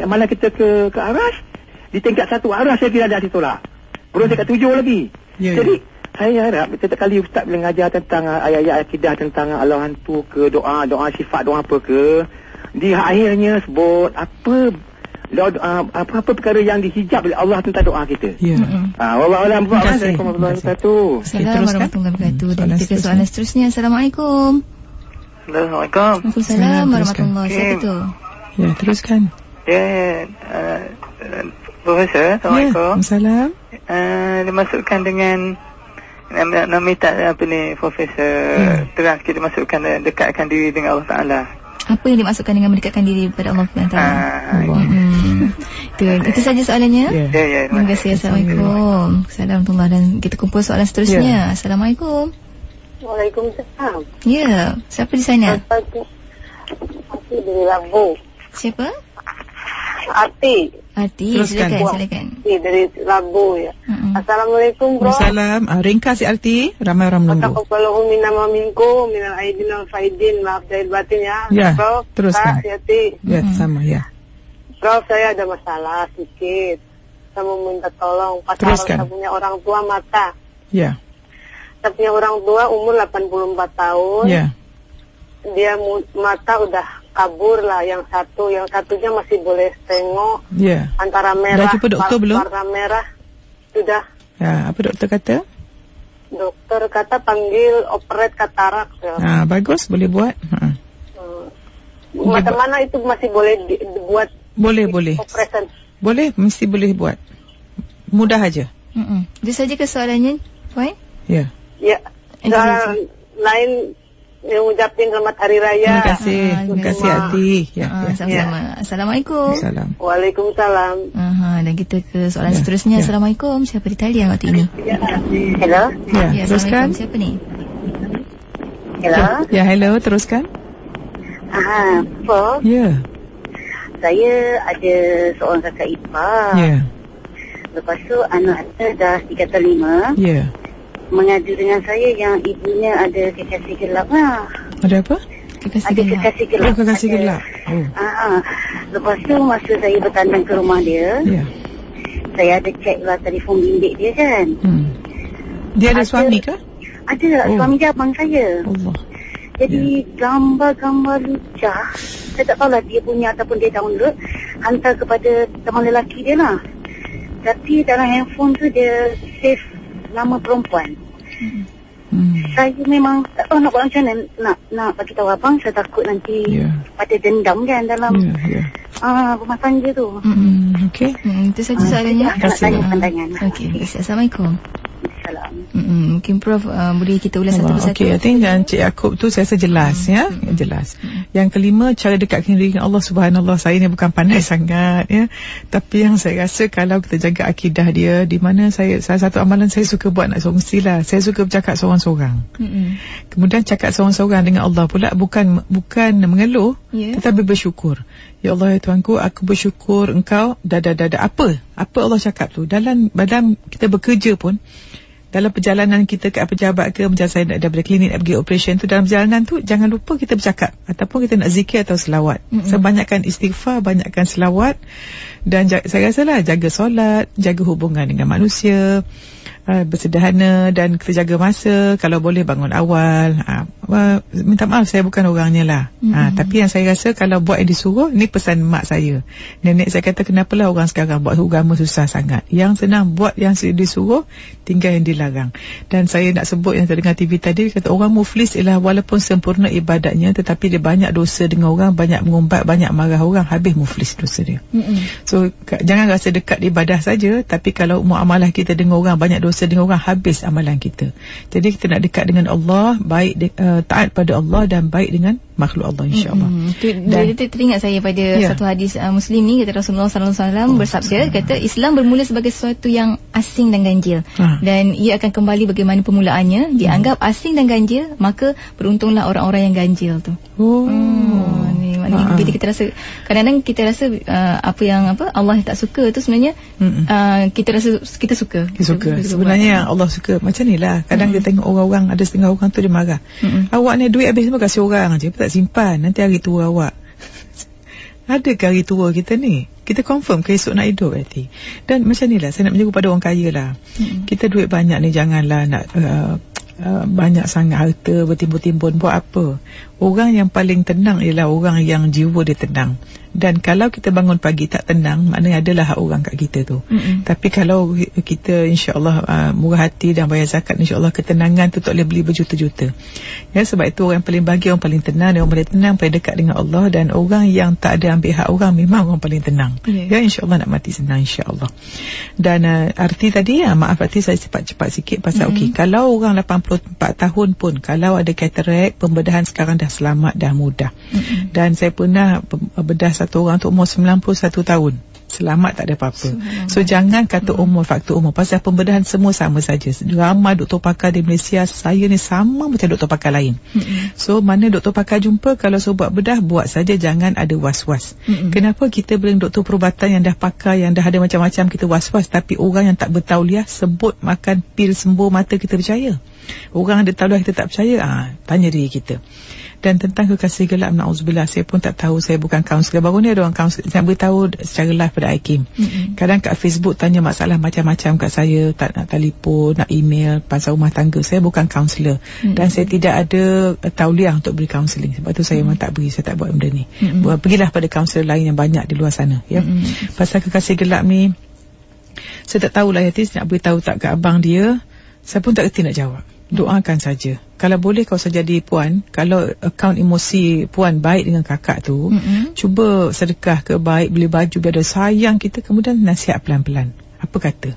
malam kita ke aras. Di tingkat 1 aras saya tidak ada ditolak. Belum tingkat 7 lagi. Jadi saya harap setiap kali Ustaz boleh mengajar tentang ayat-ayat akidah, tentang Allah hantu ke, doa sifat doa apa ke, di akhirnya sebut apa perkara yang dihijab oleh Allah tentang doa kita. Wallahualam. Assalamualaikum warahmatullahi wabarakatuh. Assalamualaikum warahmatullahi wabarakatuh. Dan kita ke soalan seterusnya. Assalamualaikum. Waalaikumsalam warahmatullahi wabarakatuh. Ya, teruskan. Profesor, Assalamualaikum. Waalaikumsalam. Dimasukkan dengan nak minta Profesor terang kita masukkan dekatkan diri dengan Allah Ta'ala. Apa yang dimaksudkan dengan mendekatkan diri kepada Allah SWT? Itu saja soalannya. Terima kasih. Assalamualaikum. Assalamualaikum. Dan kita kumpul soalan seterusnya. Assalamualaikum. Waalaikumsalam. Ya, siapa di sana? Ati dari Labu. Siapa? Ati, silakan. Dari Labu ya. Assalamualaikum bro. Waalaikumsalam. Ringkas ya Arti, ramai orang menunggu. Assalamualaikum minna minkum minal aidin wal faidin, maaf lahir batin ya. Bro, teruskan. Sama ya. Bro, saya ada masalah sedikit. Saya mau minta tolong. Pasal saya punya orang tua mata. Saya punya orang tua umur 84 tahun. Dia mata udah kabur lah, yang satunya masih boleh tengok. Antara merah, dah jumpa doktor belum? Warna merah sudah. Apa doktor kata? Dokter kata panggil operate katarak. Bagus, boleh buat. Macam mana itu masih boleh dibuat? Boleh. Operation. Boleh, mesti boleh buat. Mudah aja. Itu saja ke soalannya, Puan? Ya. Lain yang ucapin selamat Hari Raya. Terima kasih Ati. Sama-sama. Assalamualaikum. Waalaikumsalam. Dan kita ke soalan seterusnya. Assalamualaikum. Siapa di talian waktu ini? Hello. Teruskan. Siapa ni? Hello. Hello, teruskan. Prof. Saya ada seorang kakak ipar. Lepas tu anak saya dah 3 atau 5. Ya. Mengadu dengan saya yang ibunya ada kekasih gelap lah. Ada apa? Ada kekasih gelap. Oh, kekasih gelap. Lepas tu masa saya bertandang ke rumah dia, saya ada cek lah telefon bimbit dia kan. Dia ada suami ke? Ada, suami dia abang saya. Allah. Jadi gambar-gambar lucah, saya tak tahulah dia punya ataupun dia download, hantar kepada teman lelaki dia lah. Tapi dalam handphone tu dia save nama perempuan. Saya memang tak tahu nak buat macam mana nak bagi tahu abang. Saya takut nanti ada dendam kan dalam rumah tangga tu. Okey. Itu saja soalannya. Nak tanya pandangan. Okey. Assalamualaikum. Assalamualaikum. Mungkin Prof boleh kita ulas satu persatu. Okey, I think Cik Yaakob tu saya rasa jelas ya, jelas. Yang kelima, cara dekatkan diri dengan Allah. Subhanallah, saya ni bukan pandai sangat ya. Tapi yang saya rasa kalau kita jaga akidah dia, di mana salah satu amalan saya suka buat nak songsilah. Saya suka bercakap seorang-seorang. Kemudian cakap seorang-seorang dengan Allah pula bukan mengeluh, tetapi bersyukur. Ya Allah, ya Tuanku, aku bersyukur Engkau apa Allah cakap tu. Dalam kita bekerja pun, dalam perjalanan kita ke pejabat ke, macam saya daripada klinik nak pergi operation tu, dalam perjalanan tu jangan lupa kita bercakap ataupun kita nak zikir atau selawat. Banyakkan istighfar, banyakkan selawat. Dan saya rasalah jaga solat, jaga hubungan dengan manusia, bersederhana, dan kita jaga masa. Kalau boleh bangun awal. Minta maaf saya bukan orangnya lah. Tapi yang saya rasa kalau buat yang disuruh, ni pesan mak saya. Nenek saya kata, kenapalah orang sekarang buat agama susah sangat. Yang senang buat yang disuruh, tinggal yang dilarang. Dan saya nak sebut yang terdengar TV tadi, kata orang muflis ialah walaupun sempurna ibadatnya, tetapi dia banyak dosa dengan orang, banyak mengumpat, banyak marah orang, habis muflis dosa dia. So jangan rasa dekat ibadah saja, tapi kalau muamalah kita dengan orang, banyak dosa dengan orang, habis amalan kita. Jadi kita nak dekat dengan Allah, baik taat pada Allah dan baik dengan makhluk Allah, insya-Allah. Dia teringat saya pada satu hadis Muslim ni, kata Rasulullah sallallahu alaihi wasallam bersabda, kata Islam bermula sebagai sesuatu yang asing dan ganjil, dan ia akan kembali bagaimana permulaannya. Dianggap asing dan ganjil, maka beruntunglah orang-orang yang ganjil tu. Ni maknanya bila kita rasa, kadang-kadang kita rasa apa Allah tak suka tu sebenarnya kita rasa kita suka. Sebenarnya yang Allah suka macam ni lah. Kadang kita tengok orang-orang, ada setengah orang tu dia marah. Awak ni duit habis semua kasih orang je, tak simpan, nanti hari tua awak. Adakah hari tua kita ni? Kita confirm ke esok nak hidup nanti. Dan macam ni lah, saya nak menjaga pada orang kaya lah. Kita duit banyak ni, janganlah nak banyak sangat harta bertimbun-timbun. Buat apa? Orang yang paling tenang ialah orang yang jiwa dia tenang. Dan kalau kita bangun pagi tak tenang, maknanya adalah hak orang kat kita tu. Tapi kalau kita insya-Allah murah hati dan bayar zakat, insya-Allah ketenangan tu tak boleh beli berjuta-juta. Ya, sebab itu orang paling bahagia, orang paling tenang, orang paling tenang, paling dekat dengan Allah. Dan orang yang tak ada ambil hak orang, memang orang paling tenang. Ya, insya-Allah nak mati senang, insya-Allah. Dan arti tadi, maaf arti saya cepat-cepat sikit pasal kalau orang 84 tahun pun, kalau ada katarak, pembedahan sekarang dah selamat, dah mudah. Dan saya pernah bedah satu orang tu umur 91 tahun, selamat, tak ada apa-apa. So jangan kata umur, faktor umur, pasal pembedahan semua sama saja. Ramai doktor pakar di Malaysia, saya ni sama macam doktor pakar lain. So mana doktor pakar jumpa, kalau saya buat bedah, buat saja, jangan ada was-was. Kenapa kita beli doktor perubatan yang dah pakar, yang dah ada macam-macam, kita was-was. Tapi orang yang tak bertauliah sebut makan pil sembuh mata, kita percaya. Orang ada tauliah kita tak percaya, tanya diri kita. Dan tentang kekasih gelap, na'udzubillah, saya pun tak tahu, saya bukan kaunselor. Baru ni ada orang kaunselor, saya beritahu secara live pada Aikim. Kadang kat Facebook tanya masalah macam-macam kat saya, tak nak telefon, nak email pasal rumah tangga. Saya bukan kaunselor, dan saya tidak ada tauliah untuk beri kaunseling. Sebab tu saya memang tak beri, saya tak buat benda ni. Pergilah pada kaunselor lain yang banyak di luar sana, ya. Pasal kekasih gelap ni, saya tak tahulah Yati, nak beritahu tak ke abang dia, saya pun tak kerti nak jawab. Doakan saja. Kalau boleh kau jadi puan, kalau akaun emosi puan baik dengan kakak tu, cuba sedekah ke, baik, beli baju, biar ada sayang kita, kemudian nasihat pelan-pelan. Apa kata?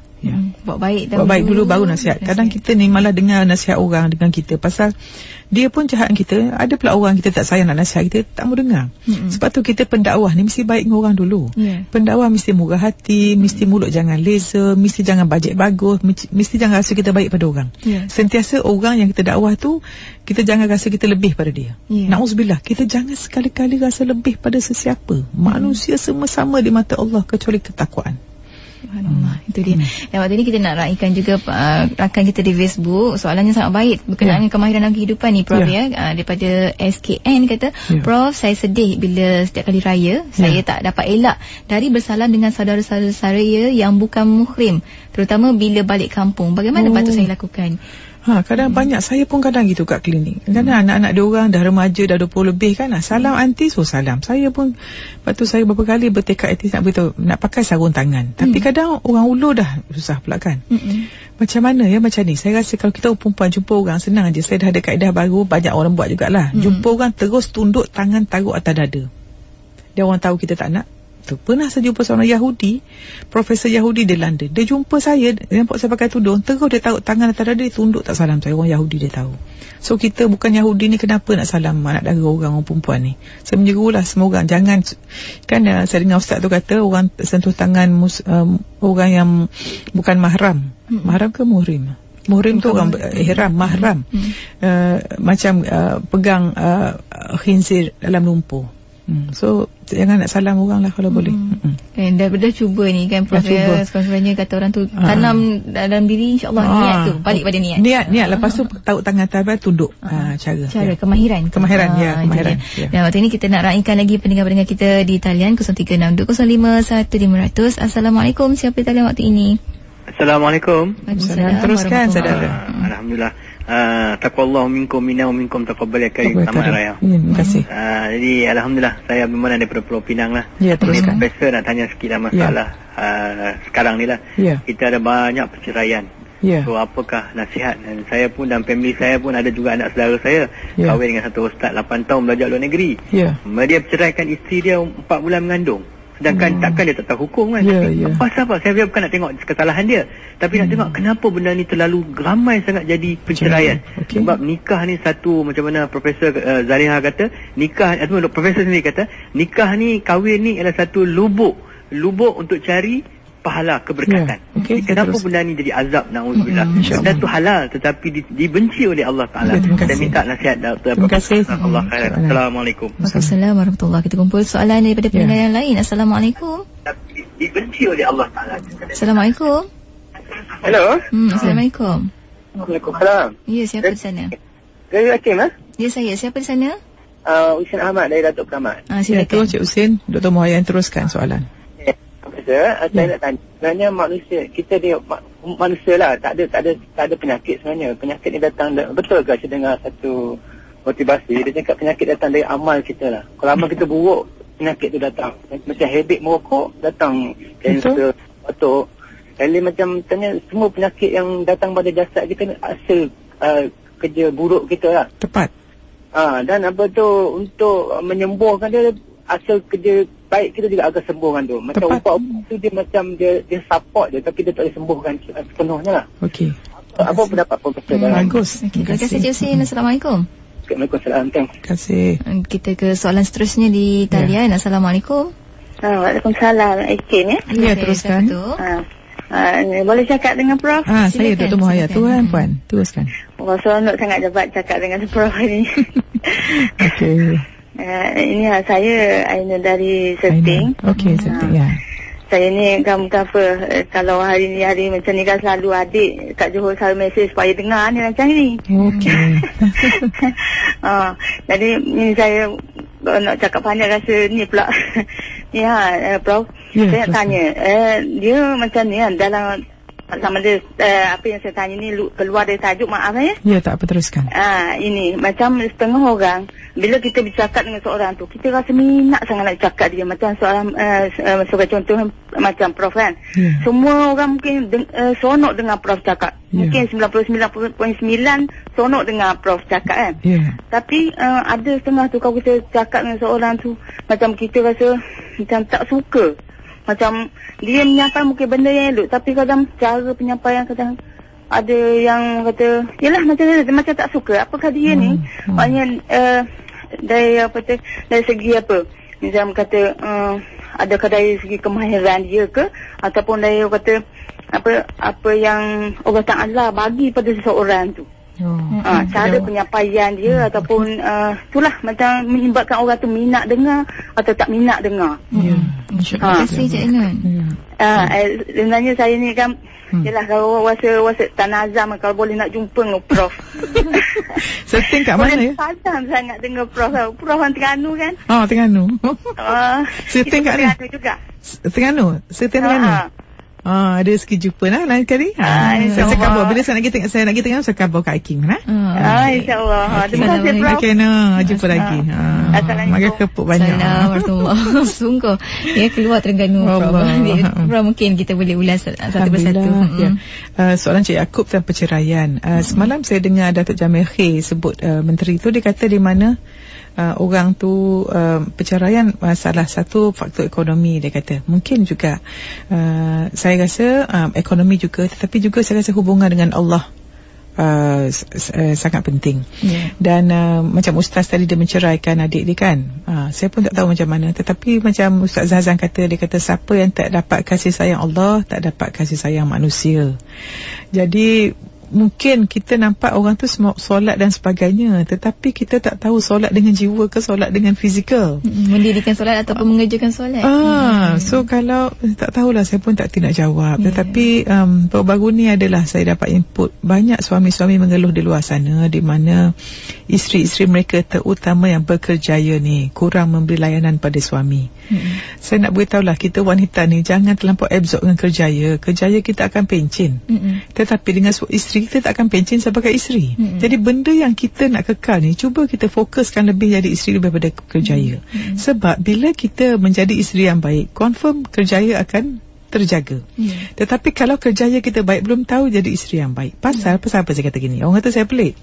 Buat baik dulu baru nasihat. Kadang kita ni malah dengar nasihat orang dengan kita, pasal dia pun jahat kita. Ada pula orang kita tak sayang nak nasihat kita, tak mau dengar. Sebab tu kita pendakwah ni mesti baik dengan orang dulu. Pendakwah mesti murah hati, mesti mulut jangan leza, mesti jangan bajet bagus, mesti jangan rasa kita baik pada orang. Sentiasa orang yang kita dakwah tu, kita jangan rasa kita lebih pada dia. Na'udzubillah, kita jangan sekali-kali rasa lebih pada sesiapa. Manusia semua sama di mata Allah kecuali ketakwaan. Itu dia. Dan waktu ni kita nak raikan juga rakan kita di Facebook. Soalannya sangat baik berkenaan dengan kemahiran dalam kehidupan ni, Prof. Daripada SKN kata, Prof, saya sedih bila setiap kali raya saya tak dapat elak dari bersalam dengan saudara-saudara saya yang bukan muhrim, terutama bila balik kampung. Bagaimana patut saya lakukan? Kadang banyak, saya pun kadang gitu kat klinik. Kadang anak-anak dia orang dah remaja, dah 20 lebih kan, salam anti, so salam. Saya pun, lepas tu saya beberapa kali bertekad etis nak beritahu, nak pakai sarung tangan. Tapi kadang orang ulu dah susah pula kan. Macam mana ya, macam ni. Saya rasa kalau kita perempuan jumpa orang, senang aja. Saya dah ada kaedah baru, banyak orang buat jugalah. Jumpa orang, terus tunduk tangan taruh atas dada. Dia orang tahu kita tak nak. Pernah saya jumpa seorang Yahudi, Profesor Yahudi di London. Dia jumpa saya, nampak saya pakai tudung, terus dia taruh tangan atas dada, dia tunduk tak salam saya. Orang Yahudi dia tahu. So kita bukan Yahudi ni, kenapa nak salam anak dara orang perempuan ni? Saya menyerulah semua orang, jangan, kan saya dengar ustaz tu kata orang sentuh tangan orang yang bukan mahram. Mahram ke muhrim? Muhrim tu orang ihram, mahram. Macam pegang khinzir dalam lumpur. So jangan nak salam orang lah kalau boleh. Dah cuba ni kan, Prof. Sebenarnya kata orang tu tanam dalam diri, insyaAllah niat tu, balik pada niat. Niat lepas tu taruh tangan atas, tunduk. Cara kemahiran. Kemahiran. Dan waktu ini kita nak raikan lagi pendengar-pendengar kita di talian 0362051500. Assalamualaikum, siapa di talian waktu ini? Assalamualaikum. Teruskan saudara. Alhamdulillah. Taqwallahu minkum minna wa minkum taqabbal ya karim. Selamat raya. Terima kasih. Jadi alhamdulillah, saya Abdul daripada Pulau Pinang lah. Teruskan. Profesor nak tanya sikit lah masalah sekarang ni lah. Kita ada banyak perceraian. So apakah nasihat? Dan saya pun dan family saya pun ada juga anak saudara saya kahwin dengan satu ustaz 8 tahun belajar luar negeri. Dia perceraikan isteri dia 4 bulan mengandung. Sedangkan takkan dia tak tahu hukum kan. Pasal apa? Saya bukan nak tengok kesalahan dia, tapi nak tengok kenapa benda ni terlalu ramai sangat jadi perceraian. Sebab nikah ni satu, macam mana Profesor Zaliha kata, nikah, atau Profesor sendiri kata, nikah ni, kahwin ni adalah satu lubuk untuk cari pahala keberkatan. Kenapa benda ni jadi azab, na'udzubillah? Benda tu halal tetapi dibenci oleh Allah Ta'ala. Dan minta nasihat Dr. Terima kasih. Assalamualaikum. Assalamualaikum warahmatullahi. Kita kumpul soalan daripada pendengar yang lain. Assalamualaikum. Dibenci oleh Allah Ta'ala. Assalamualaikum. Hello. Assalamualaikum. Waalaikumsalam. Ya, siapa di sana? Saya Hakim lah. Ya, saya. Siapa di sana? Usin Ahmad dari Datuk Keramat. Silakan. Cik Usin, Dr. Muhayyan teruskan soalan. Saya nak tanya, sebenarnya manusia, kita ni manusia lah, tak ada penyakit sebenarnya. Penyakit ni datang, betul ke saya dengar satu motivasi, dia cakap penyakit datang dari amal kita lah. Kalau amal kita buruk, penyakit tu datang. Macam habit merokok, datang kanser, batuk. Jadi macam tanya, semua penyakit yang datang pada jasad kita ni asal kerja buruk kita lah. Tepat. Dan apa tu, untuk menyembuhkan dia, asal kerja baik kita juga agak sembuhkan tu. Macam ubat-ubat tu dia macam dia support dia, tapi dia tak boleh sembuhkan sepenuhnya lah. Apa pendapat Profesor? Bagus. Terima kasih Cik Husin. Assalamualaikum. Waalaikumsalam. Terima kasih. Kita ke soalan seterusnya di talian. Assalamualaikum. Waalaikumsalam. Ekin ya? Ya, teruskan. Boleh cakap dengan Prof? Saya Dr. Muhayyan. Tuan puan, teruskan. Seronok sangat dapat cakap dengan Prof ni. Ini saya Aina dari Serting. Serting ya. Saya ni kamu apa, kalau hari macam ni kan selalu adik kat Johor selalu mesej supaya dengar ni macam ni. Jadi ni saya nak cakap panjang rasa ni pula. Prof, saya nak tanya, dia macam ni kan, dalam sama dia apa yang saya tanya ni keluar dari tajuk, maaf ya. Tak apa, teruskan. Ini macam setengah orang bila kita bercakap dengan seorang tu, kita rasa minat sangat nak cakap dia. Macam seorang sebagai contoh macam Prof kan, semua orang mungkin seronok dengar Prof cakap. Mungkin 99.9 seronok dengar Prof cakap kan. Tapi ada setengah tu, kalau kita cakap dengan seorang tu, macam kita rasa macam tak suka. Macam dia menyampaikan mungkin benda yang elok, tapi kadang cara penyampaian kadang ada yang kata, yelah macam tak suka. Apakah dia ni? Maknanya dari segi apa? Macam kata adakah dari segi kemahiran dia ke, ataupun dari kata apa yang Allah Ta'ala bagi pada seseorang tu. Cara penyampaian dia ataupun itulah macam menyebabkan orang tu minat dengar atau tak minat dengar. Terima kasih Cik Ainun. Sebenarnya saya ni kan yelah, kalau wasa tak nazam, kalau boleh nak jumpa dengan Prof. Setting kat mana ya? Padam sangat dengar Prof. Prof orang Terengganu kan? Terengganu. Setting kat mana? Terengganu. Setting Terengganu. Ada rezeki jumpa lah lain kali. Saya khabar. Bila saya nak pergi Terengganu, saya khabar kat Hakim. InsyaAllah. Terima kasih Prof. Okay, jumpa lagi. Makan kepuk banyak. Assalamualaikum. Sungguh. Ya, keluar Terengganu Prof. Mungkin kita boleh ulas satu persatu. Soalan Cik Yaakob tentang perceraian. Semalam saya dengar Datuk Jamil Khair sebut menteri tu, dia kata di mana orang tu perceraian salah satu faktor ekonomi, dia kata. Mungkin juga saya rasa ekonomi juga, tetapi juga saya rasa hubungan dengan Allah sangat penting. Dan macam Ustaz tadi dia menceraikan adik dia kan, saya pun tak tahu macam mana, tetapi macam Ustaz Zazan kata, dia kata siapa yang tak dapat kasih sayang Allah, tak dapat kasih sayang manusia. Jadi mungkin kita nampak orang tu solat dan sebagainya, tetapi kita tak tahu solat dengan jiwa ke solat dengan fizikal, mendirikan solat ataupun mengerjakan solat. So kalau tak tahulah, saya pun tak nak jawab. Tetapi baru-baru ni adalah saya dapat input banyak suami-suami mengeluh di luar sana, di mana isteri-isteri mereka, terutama yang berkerjaya ni, kurang memberi layanan pada suami. Saya nak beritahulah, kita wanita ni jangan terlampau absorb dengan kerjaya kita akan pencin. Tetapi dengan isteri kita tak akan pencin sebagai isteri. Jadi benda yang kita nak kekal ni, cuba kita fokuskan lebih jadi isteri daripada kerjaya. Sebab bila kita menjadi isteri yang baik, confirm kerjaya akan terjaga. Tetapi kalau kerjaya kita baik, belum tahu jadi isteri yang baik. Pasal apa saya kata gini, orang kata saya pelik.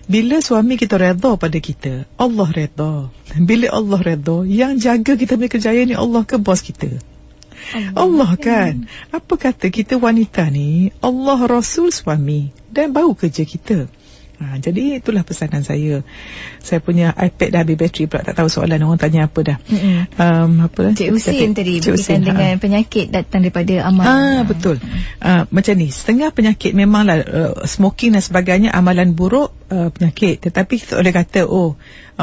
Bila suami kita redha pada kita, Allah redha. Bila Allah redha, yang jaga kita punya kerjaya ni Allah ke bos kita? Allah kan. Apa kata kita wanita ni, Allah, Rasul, suami, dan baru kerja kita. Jadi itulah pesanan saya. Saya punya iPad dah habis bateri pula, tak tahu soalan orang tanya apa dah. Cik Husin tadi berkaitan dengan penyakit datang daripada amalan. Betul. Macam ni, setengah penyakit memanglah smoking dan sebagainya amalan buruk, penyakit. Tetapi kita boleh kata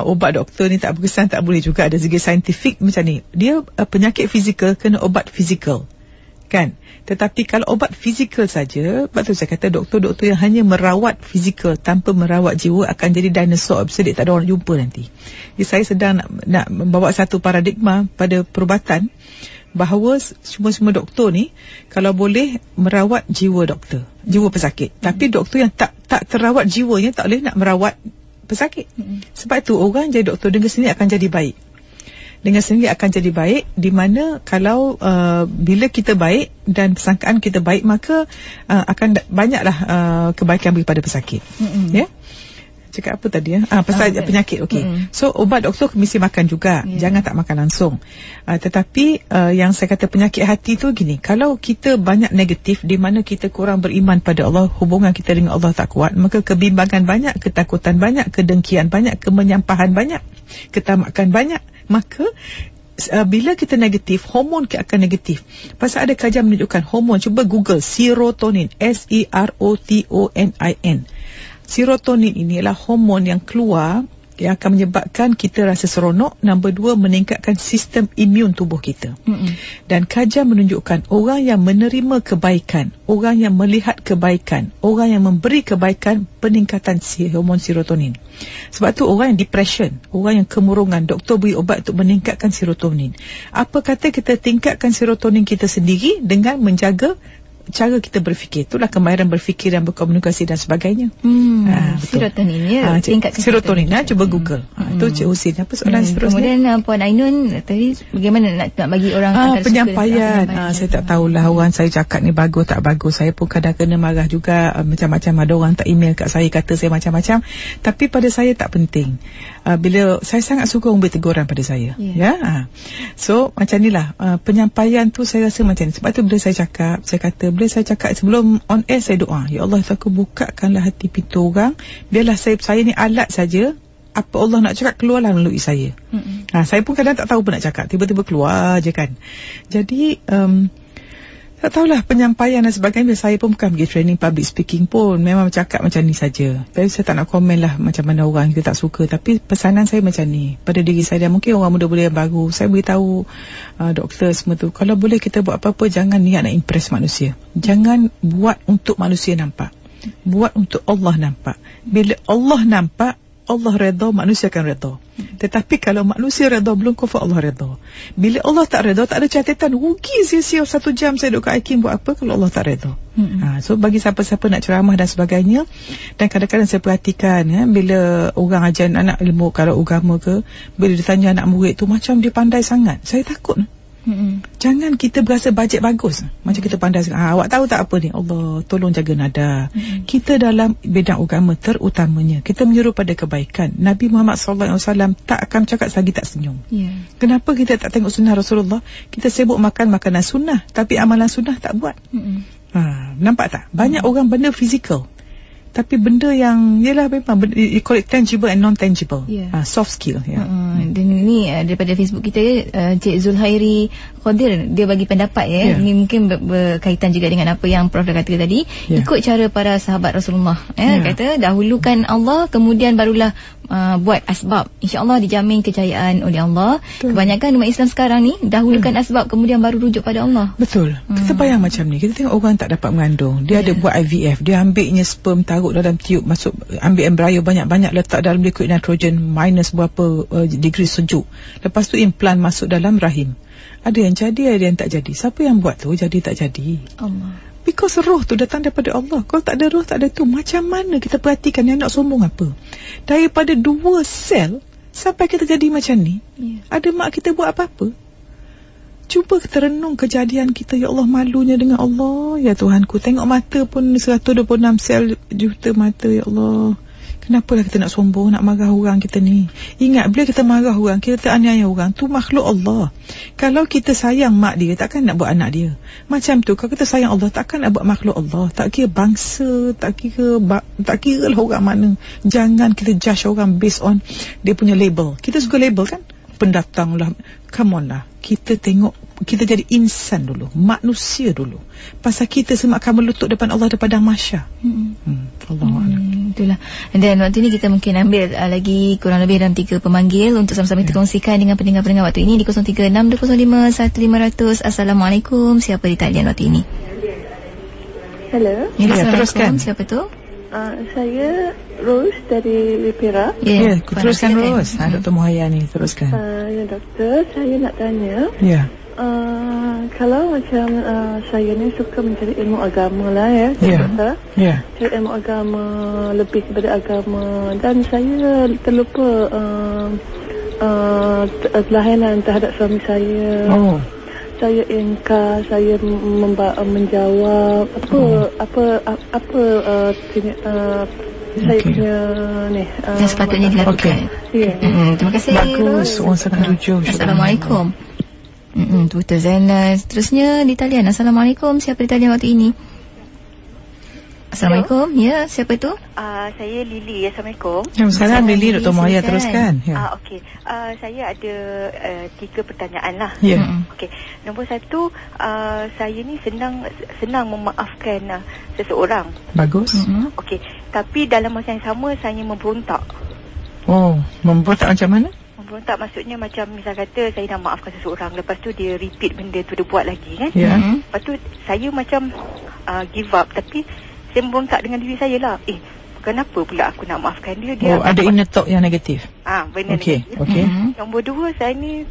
obat doktor ni tak berkesan, tak boleh juga. Ada segi saintifik macam ni. Dia penyakit fizikal kena obat fizikal kan. Tetapi kalau obat fizikal saja, sebab tu saya kata doktor-doktor yang hanya merawat fizikal tanpa merawat jiwa akan jadi dinosaur, obsolete, tak ada orang jumpa nanti. Jadi saya sedang nak membawa satu paradigma pada perubatan, bahawa semua doktor ni kalau boleh merawat jiwa doktor, jiwa pesakit. Tapi doktor yang tak terawat jiwanya tak boleh nak merawat pesakit. Sebab tu orang jadi doktor dengan sendiri akan jadi baik. Dengan sendiri akan jadi baik, di mana kalau bila kita baik dan persangkaan kita baik, maka akan banyaklah kebaikan daripada pesakit. Ya. Cakap apa tadi ya? Pasal penyakit. Okey. So obat doktor mesti makan juga. Jangan tak makan langsung. Tetapi yang saya kata penyakit hati tu gini, kalau kita banyak negatif, di mana kita kurang beriman pada Allah, hubungan kita dengan Allah tak kuat, maka kebimbangan banyak, ketakutan banyak, kedengkian banyak, kemenyampahan banyak, ketamakan banyak. Maka bila kita negatif, hormon kita akan negatif. Pasal ada kajian menunjukkan hormon, cuba Google serotonin, SEROTONIN. Serotonin ini adalah hormon yang keluar yang akan menyebabkan kita rasa seronok. Nombor 2, meningkatkan sistem imun tubuh kita. Dan kajian menunjukkan orang yang menerima kebaikan, orang yang melihat kebaikan, orang yang memberi kebaikan, peningkatan hormon serotonin. Sebab tu orang yang depression, orang yang kemurungan, doktor beri ubat untuk meningkatkan serotonin. Apa kata kita tingkatkan serotonin kita sendiri dengan menjaga cara kita berfikir. Itulah kemahiran berfikir dan berkomunikasi dan sebagainya. Serotonin ya. Serotonin. Cuba Google. Itu Cik Husin. Apa soalan seterusnya? Kemudian Puan Ainun tadi bagaimana nak bagi orang penyampaian. Saya tak tahulah orang saya cakap ni bagus tak bagus. Saya pun kadang kena marah juga. Macam-macam ada orang tak email kat saya, kata saya macam-macam. Tapi pada saya tak penting. Bila saya sangat suka memberi teguran pada saya. So macam inilah penyampaian tu saya rasa macam ni. Sebab tu bila saya cakap, saya kata bila saya cakap sebelum on air, saya doa, ya Allah, aku bukakanlah hati pintu orang, biarlah saya ni alat saja, apa Allah nak cakap keluarlah melalui saya. Saya pun kadang tak tahu apa nak cakap, tiba-tiba keluar je kan. Jadi Tak tahulah penyampaian dan sebagainya. Saya pun bukan pergi training public speaking pun. Memang cakap macam ni saja. Tapi saya tak nak komen lah macam mana orang kita tak suka. Tapi pesanan saya macam ni pada diri saya. Dan mungkin orang muda-muda yang baru, saya beritahu doktor semua tu, kalau boleh kita buat apa-apa, jangan niat nak impress manusia. Jangan buat untuk manusia nampak. Buat untuk Allah nampak. Bila Allah nampak, Allah redha, manusia akan redha. Tetapi kalau manusia redha, belum kufur Allah redha. Bila Allah tak redha, tak ada catatan. Rugi sia-sia 1 jam saya duduk kat IKIM buat apa kalau Allah tak redha. So bagi siapa-siapa nak ceramah dan sebagainya, dan kadang-kadang saya perhatikan bila orang ajar anak ilmu, kalau agama ke, bila ditanya anak murid tu macam dia pandai sangat, saya takut. Jangan kita berasa bajet bagus macam kita pandai sangat. Awak tahu tak apa ni? Allah tolong jaga nada. Kita dalam bidang agama terutamanya, kita menyuruh pada kebaikan. Nabi Muhammad SAW tak akan cakap selagi tak senyum. Kenapa kita tak tengok sunnah Rasulullah? Kita sibuk makan makanan sunnah, tapi amalan sunnah tak buat. Nampak tak? Banyak orang benda fizikal, tapi benda yang ialah memang you call it tangible and non-tangible. Soft skill. Dan ini daripada Facebook kita, Cik Zulhairi Qadir, dia bagi pendapat ini mungkin berkaitan juga dengan apa yang Prof dah kata tadi. Ikut cara para sahabat Rasulullah. Kata dahulukan Allah, kemudian barulah buat asbab. InsyaAllah dijamin kejayaan oleh Allah. Kebanyakan umat Islam sekarang ni dahulukan asbab, kemudian baru rujuk pada Allah. Betul. Kita bayang macam ni. Kita tengok orang tak dapat mengandung, dia ada buat IVF, dia ambilnya sperm, taruh dalam tiup, masuk, ambil embryo banyak-banyak, letak dalam liquid nitrogen minus berapa degree sejuk. Lepas tu implant masuk dalam rahim. Ada yang jadi, ada yang tak jadi. Siapa yang buat tu jadi tak jadi? Allah. Because roh tu datang daripada Allah. Kalau tak ada roh, tak ada tu. Macam mana kita perhatikan, yang nak sombong apa? Daripada 2 sel sampai kita jadi macam ni, ada mak kita buat apa-apa? Cuba kita renung kejadian kita. Ya Allah, malunya dengan Allah. Ya Tuhanku, tengok mata pun 126 sel juta mata. Ya Allah, kenapalah kita nak sombong, nak marah orang kita ni? Ingat, bila kita marah orang, kita aniaya orang, tu makhluk Allah. Kalau kita sayang mak dia, takkan nak buat anak dia. Macam tu, kalau kita sayang Allah, takkan nak buat makhluk Allah. Tak kira bangsa, tak kira lah orang mana. Jangan kita judge orang based on dia punya label. Kita suka label kan? Pendatang lah, come on lah. Kita tengok, kita jadi insan dulu, manusia dulu. Pasal kita semua akan melutut depan Allah, depan mahsyar. Allahuakbar. Itulah. Dan waktu ini kita mungkin ambil lagi kurang lebih dalam 3 pemanggil untuk sama-sama kita kongsikan dengan pendengar-pendengar waktu ini di 0362051500. Assalamualaikum. Siapa di talian waktu ini? Hello. Teruskan. Siapa tu? Saya Rose dari Perak. Teruskan Rose. Dr. Muhayya ni, teruskan. Ya doktor, saya nak tanya. Kalau macam saya ni suka mencari ilmu agama lah doktor. Cari ilmu agama, lebih kepada agama, dan saya terlupa layanan terhadap suami saya. Saya ingkar, saya menjawab saya punya ni yang sepatutnya dilakukan. Terima kasih. Bagus, orang sangat jujur. Assalamualaikum. Betul. Dan seterusnya di talian. Assalamualaikum. Siapa di talian waktu ini? Assalamualaikum. Ya, siapa itu? Saya Lily. Assalamualaikum. Assalamualaikum Lily. Dr. Muhayya, teruskan. Okey. Saya ada 3 pertanyaan lah. Okey. Nombor 1, saya ni senang memaafkan seseorang. Bagus. Okey. Tapi dalam masa yang sama saya memberontak. Memberontak macam mana? Memberontak maksudnya macam misal kata saya dah maafkan seseorang, lepas tu dia repeat benda tu, dia buat lagi kan. Lepas tu saya macam give up, tapi saya memberontak dengan diri saya lah. Kenapa pula aku nak maafkan dia? Ada inner thought yang negatif. Benda negatif. Nombor 2, saya ni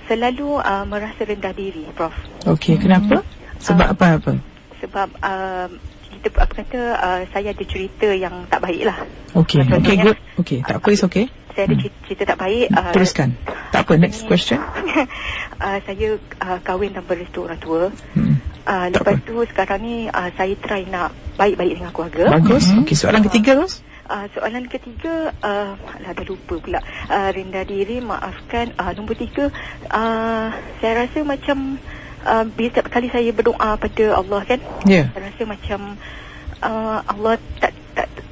selalu merasa rendah diri, Prof. Kenapa? Sebab apa? Sebab kita saya ada cerita yang tak baik lah. Good. Tak apa, it's okay. Saya ada cerita tak baik. Teruskan. Tak apa, next question. Saya kahwin tanpa restu orang tua. Lepas tu sekarang ni saya try nak baik-baik dengan keluarga. Bagus. Soalan ketiga, Ros? Soalan ketiga, dah lupa pula. Rendah diri, maafkan. Nombor 3, saya rasa macam setiap kali saya berdoa pada Allah kan, saya rasa macam Allah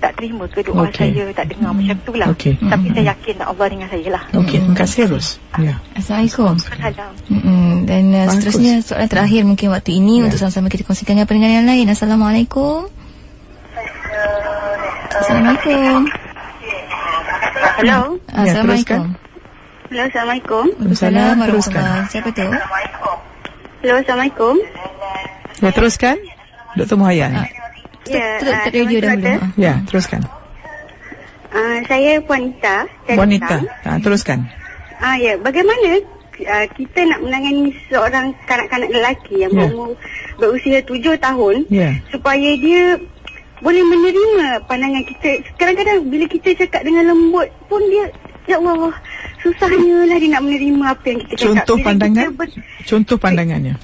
tak terima ke doa saya, tak dengar macam tu lah. Tapi saya yakin Allah dengan saya lah. Terima kasih Ros. Assalamualaikum. Dan seterusnya soalan terakhir mungkin waktu ini untuk sama-sama kita kongsikan dengan pendengar yang lain. Assalamualaikum. Assalamualaikum. Hello. Assalamualaikum. Hello, Assalamualaikum. Waalaikumsalam warahmatullahi. Siapa tu? Hello, Assalamualaikum. Ya, teruskan. Dr. Muhayyan. Tutup radio dahulu. Ya, teruskan. Saya wanita. Wanita. Teruskan. Ya, bagaimana kita nak menangani seorang kanak-kanak lelaki yang berusia 7 tahun supaya dia boleh menerima pandangan kita. Kadang-kadang bila kita cakap dengan lembut pun dia, ya Allah, susahnya lah dia nak menerima apa yang kita cakap. Contoh pandangannya.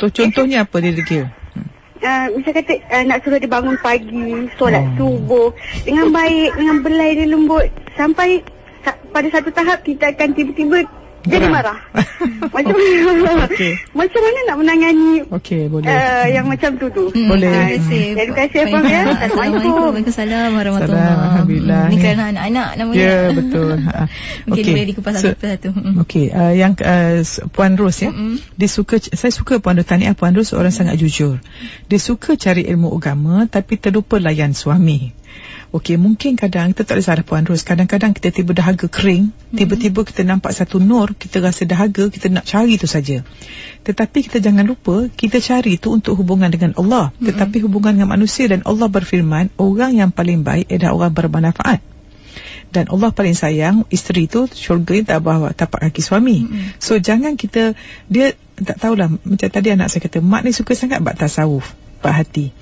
Contohnya apa dia kira? Misal kata nak suruh dia bangun pagi, solat subuh dengan baik, dengan belai dia lembut, sampai pada satu tahap kita akan tiba-tiba jadi marah. Macam mana nak menangani yang macam tu? Boleh. Terima kasih Abang ya. Assalamualaikum. Waalaikumsalam warahmatullahi. Alhamdulillah. Ini kerana anak-anak namanya. Ya, betul. Mungkin boleh dikupas satu-satu. Yang Puan Ros ya. Saya suka Puan Ros, tahniah Puan Ros, seorang sangat jujur. Dia suka cari ilmu agama tapi terlupa layan suami. Mungkin kadang kita tak boleh salah Puan Ros. Kadang-kadang kita tiba dahaga kering, tiba-tiba kita nampak satu nur, kita rasa dahaga, kita nak cari itu saja. Tetapi kita jangan lupa, kita cari itu untuk hubungan dengan Allah. Tetapi hubungan dengan manusia, dan Allah berfirman, orang yang paling baik adalah orang bermanfaat. Dan Allah paling sayang isteri itu syurga tak bawa tapak kaki suami. So jangan kita, dia tak tahulah, macam tadi anak saya kata, mak ni suka sangat bab tasawuf, bab hati.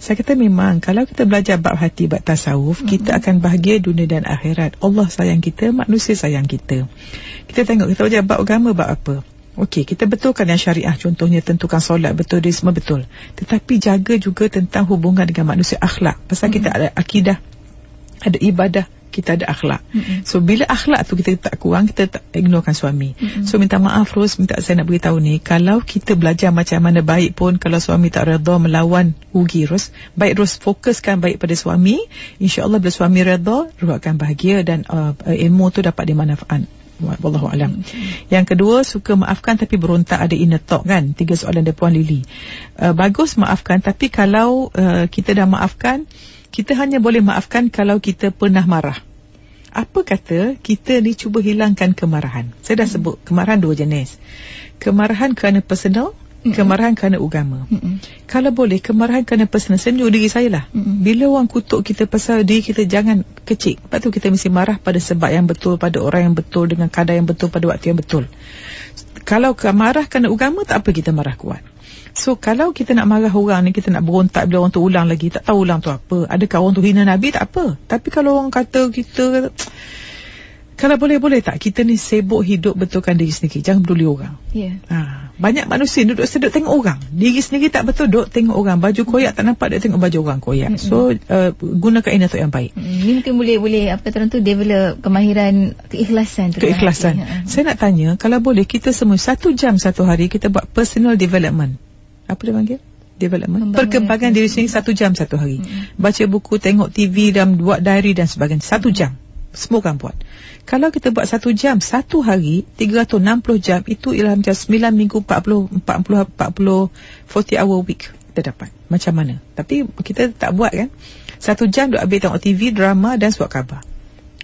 Saya kata memang kalau kita belajar bab hati, bab tasawuf, kita akan bahagia dunia dan akhirat. Allah sayang kita, manusia sayang kita. Kita tengok, kita belajar bab agama, bab apa? Kita betulkan yang syariah, contohnya tentukan solat betul, dia semua betul. Tetapi jaga juga tentang hubungan dengan manusia, akhlak. Pasal kita ada akidah, ada ibadah, kita ada akhlak. So bila akhlak tu kita tak kurang, kita tak ignorekan suami. So minta maaf Ros, saya nak beritahu ni, kalau kita belajar macam mana baik pun, kalau suami tak redha, melawan, rugi Ros. Baik Ros, fokuskan baik pada suami, insya-Allah bila suami redha, Ros akan bahagia dan ilmu tu dapat dimanfaatkan. Wallahu alam. Yang kedua, suka maafkan tapi berontak, ada inner talk kan. 3 soalan dari Puan Lily. Bagus maafkan, tapi kalau kita dah maafkan, kita hanya boleh maafkan kalau kita pernah marah. Apa kata kita ni cuba hilangkan kemarahan. Saya dah sebut kemarahan 2 jenis. Kemarahan kerana personal, kemarahan kerana agama. Kalau boleh kemarahan kerana personal, saya tunjuk diri saya lah. Bila orang kutuk kita pasal diri kita, jangan kecil. Lepas tu kita mesti marah pada sebab yang betul, pada orang yang betul, dengan kadar yang betul, pada waktu yang betul. Kalau marah kerana agama, tak apa kita marah kuat. So kalau kita nak marah orang ni, kita nak berontak bila orang tu ulang lagi, tak tahu ulang tu apa, adakah orang tu hina Nabi, tak apa. Tapi kalau orang kata kita, kalau boleh tak kita ni sibuk hidup betulkan diri sendiri, jangan peduli orang. Banyak manusia duduk seduk tengok orang, diri sendiri tak betul, duduk tengok orang, baju koyak tak nampak, dia tengok baju orang koyak. So gunakan inner talk yang baik. Ini mungkin boleh apa kata orang tu, develop kemahiran keikhlasan. Saya nak tanya, kalau boleh kita semua 1 jam 1 hari kita buat personal development. Apa dia panggil? Development, perkembangan diri sendiri 1 jam 1 hari. Baca buku, tengok TV dan buat diary dan sebagainya. 1 jam. Semua orang buat. Kalau kita buat 1 jam 1 hari, 360 jam, itu ialah macam 9 minggu, 40 hour week kita dapat. Macam mana? Tapi kita tak buat kan. 1 jam duk habis tengok TV, drama dan surat khabar.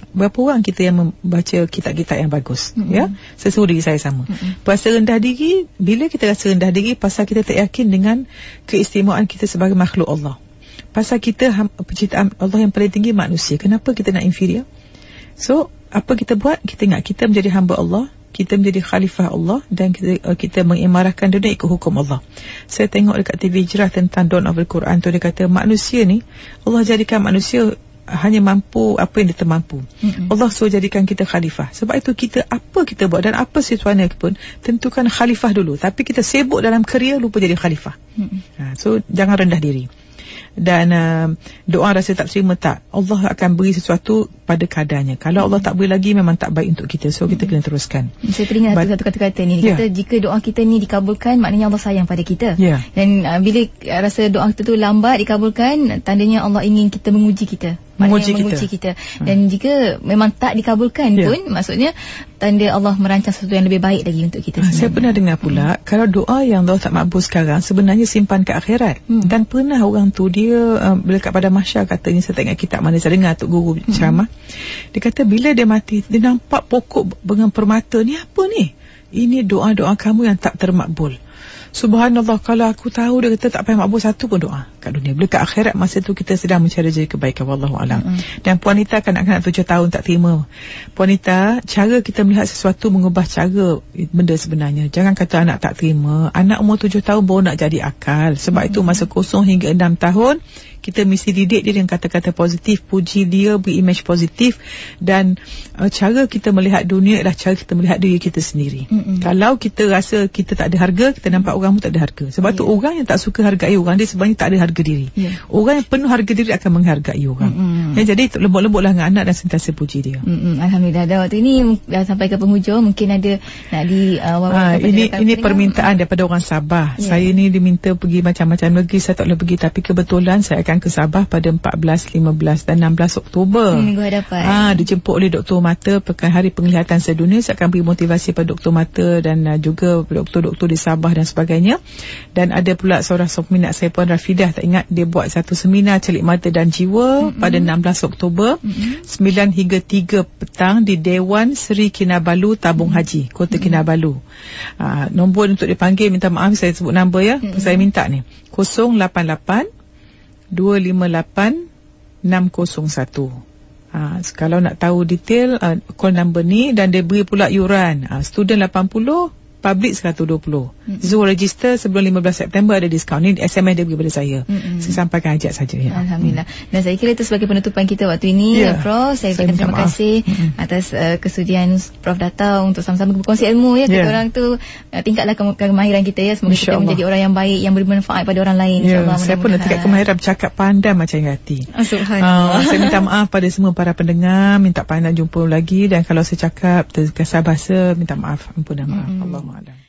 Berapa orang kita yang membaca kitab-kitab yang bagus? Ya, sesuai diri saya sama. Rasa rendah diri, bila kita rasa rendah diri, pasal kita tak yakin dengan keistimewaan kita sebagai makhluk Allah. Pasal kita penciptaan Allah yang paling tinggi manusia. Kenapa kita nak inferior? So apa kita buat? Kita ingat kita menjadi hamba Allah, kita menjadi khalifah Allah, dan kita mengimarahkan dunia ikut hukum Allah. Saya tengok dekat TV Hijrah tentang Dawn of Al-Quran tu, dia kata manusia ni, Allah jadikan manusia hanya mampu apa yang dia termampu. Allah suruh jadikan kita khalifah. Sebab itu kita, apa kita buat dan apa situasi pun, tentukan khalifah dulu. Tapi kita sibuk dalam kerja, lupa jadi khalifah. So jangan rendah diri. Dan doa rasa tak terima, tak, Allah akan beri sesuatu pada kadarnya. Kalau Allah tak boleh lagi, memang tak baik untuk kita. So kita kena teruskan. Saya teringat satu kata-kata ni. Dia kata jika doa kita ni dikabulkan, maknanya Allah sayang pada kita. Dan bila rasa doa kita tu lambat dikabulkan, tandanya Allah ingin kita menguji kita. Menguji kita. Dan jika memang tak dikabulkan pun, maksudnya tanda Allah merancang sesuatu yang lebih baik lagi untuk kita. Saya pernah dengar pula, kalau doa yang Allah tak makbul sekarang, sebenarnya simpan ke akhirat. Dan pernah orang tu, dia melekat pada mahsyar, katanya, saya tak ingat kitab mana saya dengar Tok Guru ceramah. Dia kata bila dia mati, dia nampak pokok dengan permata. Ni apa ni? Ini doa-doa kamu yang tak termakbul. Subhanallah, kalau aku tahu, dia kata tak payah makbul satu pun doa kat dunia. Bila kat akhirat, masa tu kita sedang mencari jadi kebaikan. Wallahualam. Dan puanita kanak-kanak 7 tahun tak terima. Puanita, cara kita melihat sesuatu mengubah cara benda sebenarnya. Jangan kata anak tak terima. Anak umur 7 tahun baru nak jadi akal. Sebab itu masa 0 hingga 6 tahun kita mesti didik dia dengan kata-kata positif, puji dia, beri image positif. Dan cara kita melihat dunia adalah cara kita melihat diri kita sendiri. Kalau kita rasa kita tak ada harga, kita nampak orang pun tak ada harga. Sebab tu orang yang tak suka hargai orang, dia sebenarnya tak ada harga diri. Orang yang penuh harga diri akan menghargai orang. Jadi lembut-lembutlah dengan anak dan sentiasa puji dia. Alhamdulillah. Dah waktu ini dah sampai ke penghujung. Mungkin ada nak ini permintaan daripada orang Sabah. Saya ni diminta pergi macam-macam negeri, saya tak boleh pergi, tapi kebetulan saya akan ke Sabah pada 14, 15 dan 16 Oktober. Minggu hadapan. Dijemput oleh Doktor Mata Pekan Hari Penglihatan Sedunia. Saya akan beri motivasi pada Doktor Mata dan juga doktor-doktor di Sabah dan sebagainya. Dan ada pula seorang peminat saya, Puan Rafidah, tak ingat, dia buat satu seminar celik mata dan jiwa pada 16 Oktober 9 hingga 3 petang di Dewan Seri Kinabalu, Tabung Haji, Kota Kinabalu. Nombor untuk dipanggil, minta maaf saya sebut nombor ya. Saya minta ni 088 258 601. Kalau nak tahu detail, call number ni. Dan dia beri pula yuran. Student 80, public 120. Zoom register sebelum 15 September ada diskaun. Ni SMS dia beri pada saya. Saya sampaikan ajak saja ya. Alhamdulillah. Dan saya kira itu sebagai penutupan kita waktu ini, Prof. Saya ucapkan terima kasih atas kesudian Prof datang untuk sama-sama berkongsi ilmu ya. Kita orang tu tingkatlah kemahiran kita ya. Semoga kita menjadi orang yang baik, yang bermanfaat pada orang lain, insya-Allah. Saya pun nak tingkat kemahiran bercakap pandai macam hati. Subhanallah. Saya minta maaf pada semua para pendengar, minta pandai jumpa lagi. Dan kalau saya cakap terkasar bahasa, minta maaf, ampunlah maaf. Allahuakbar.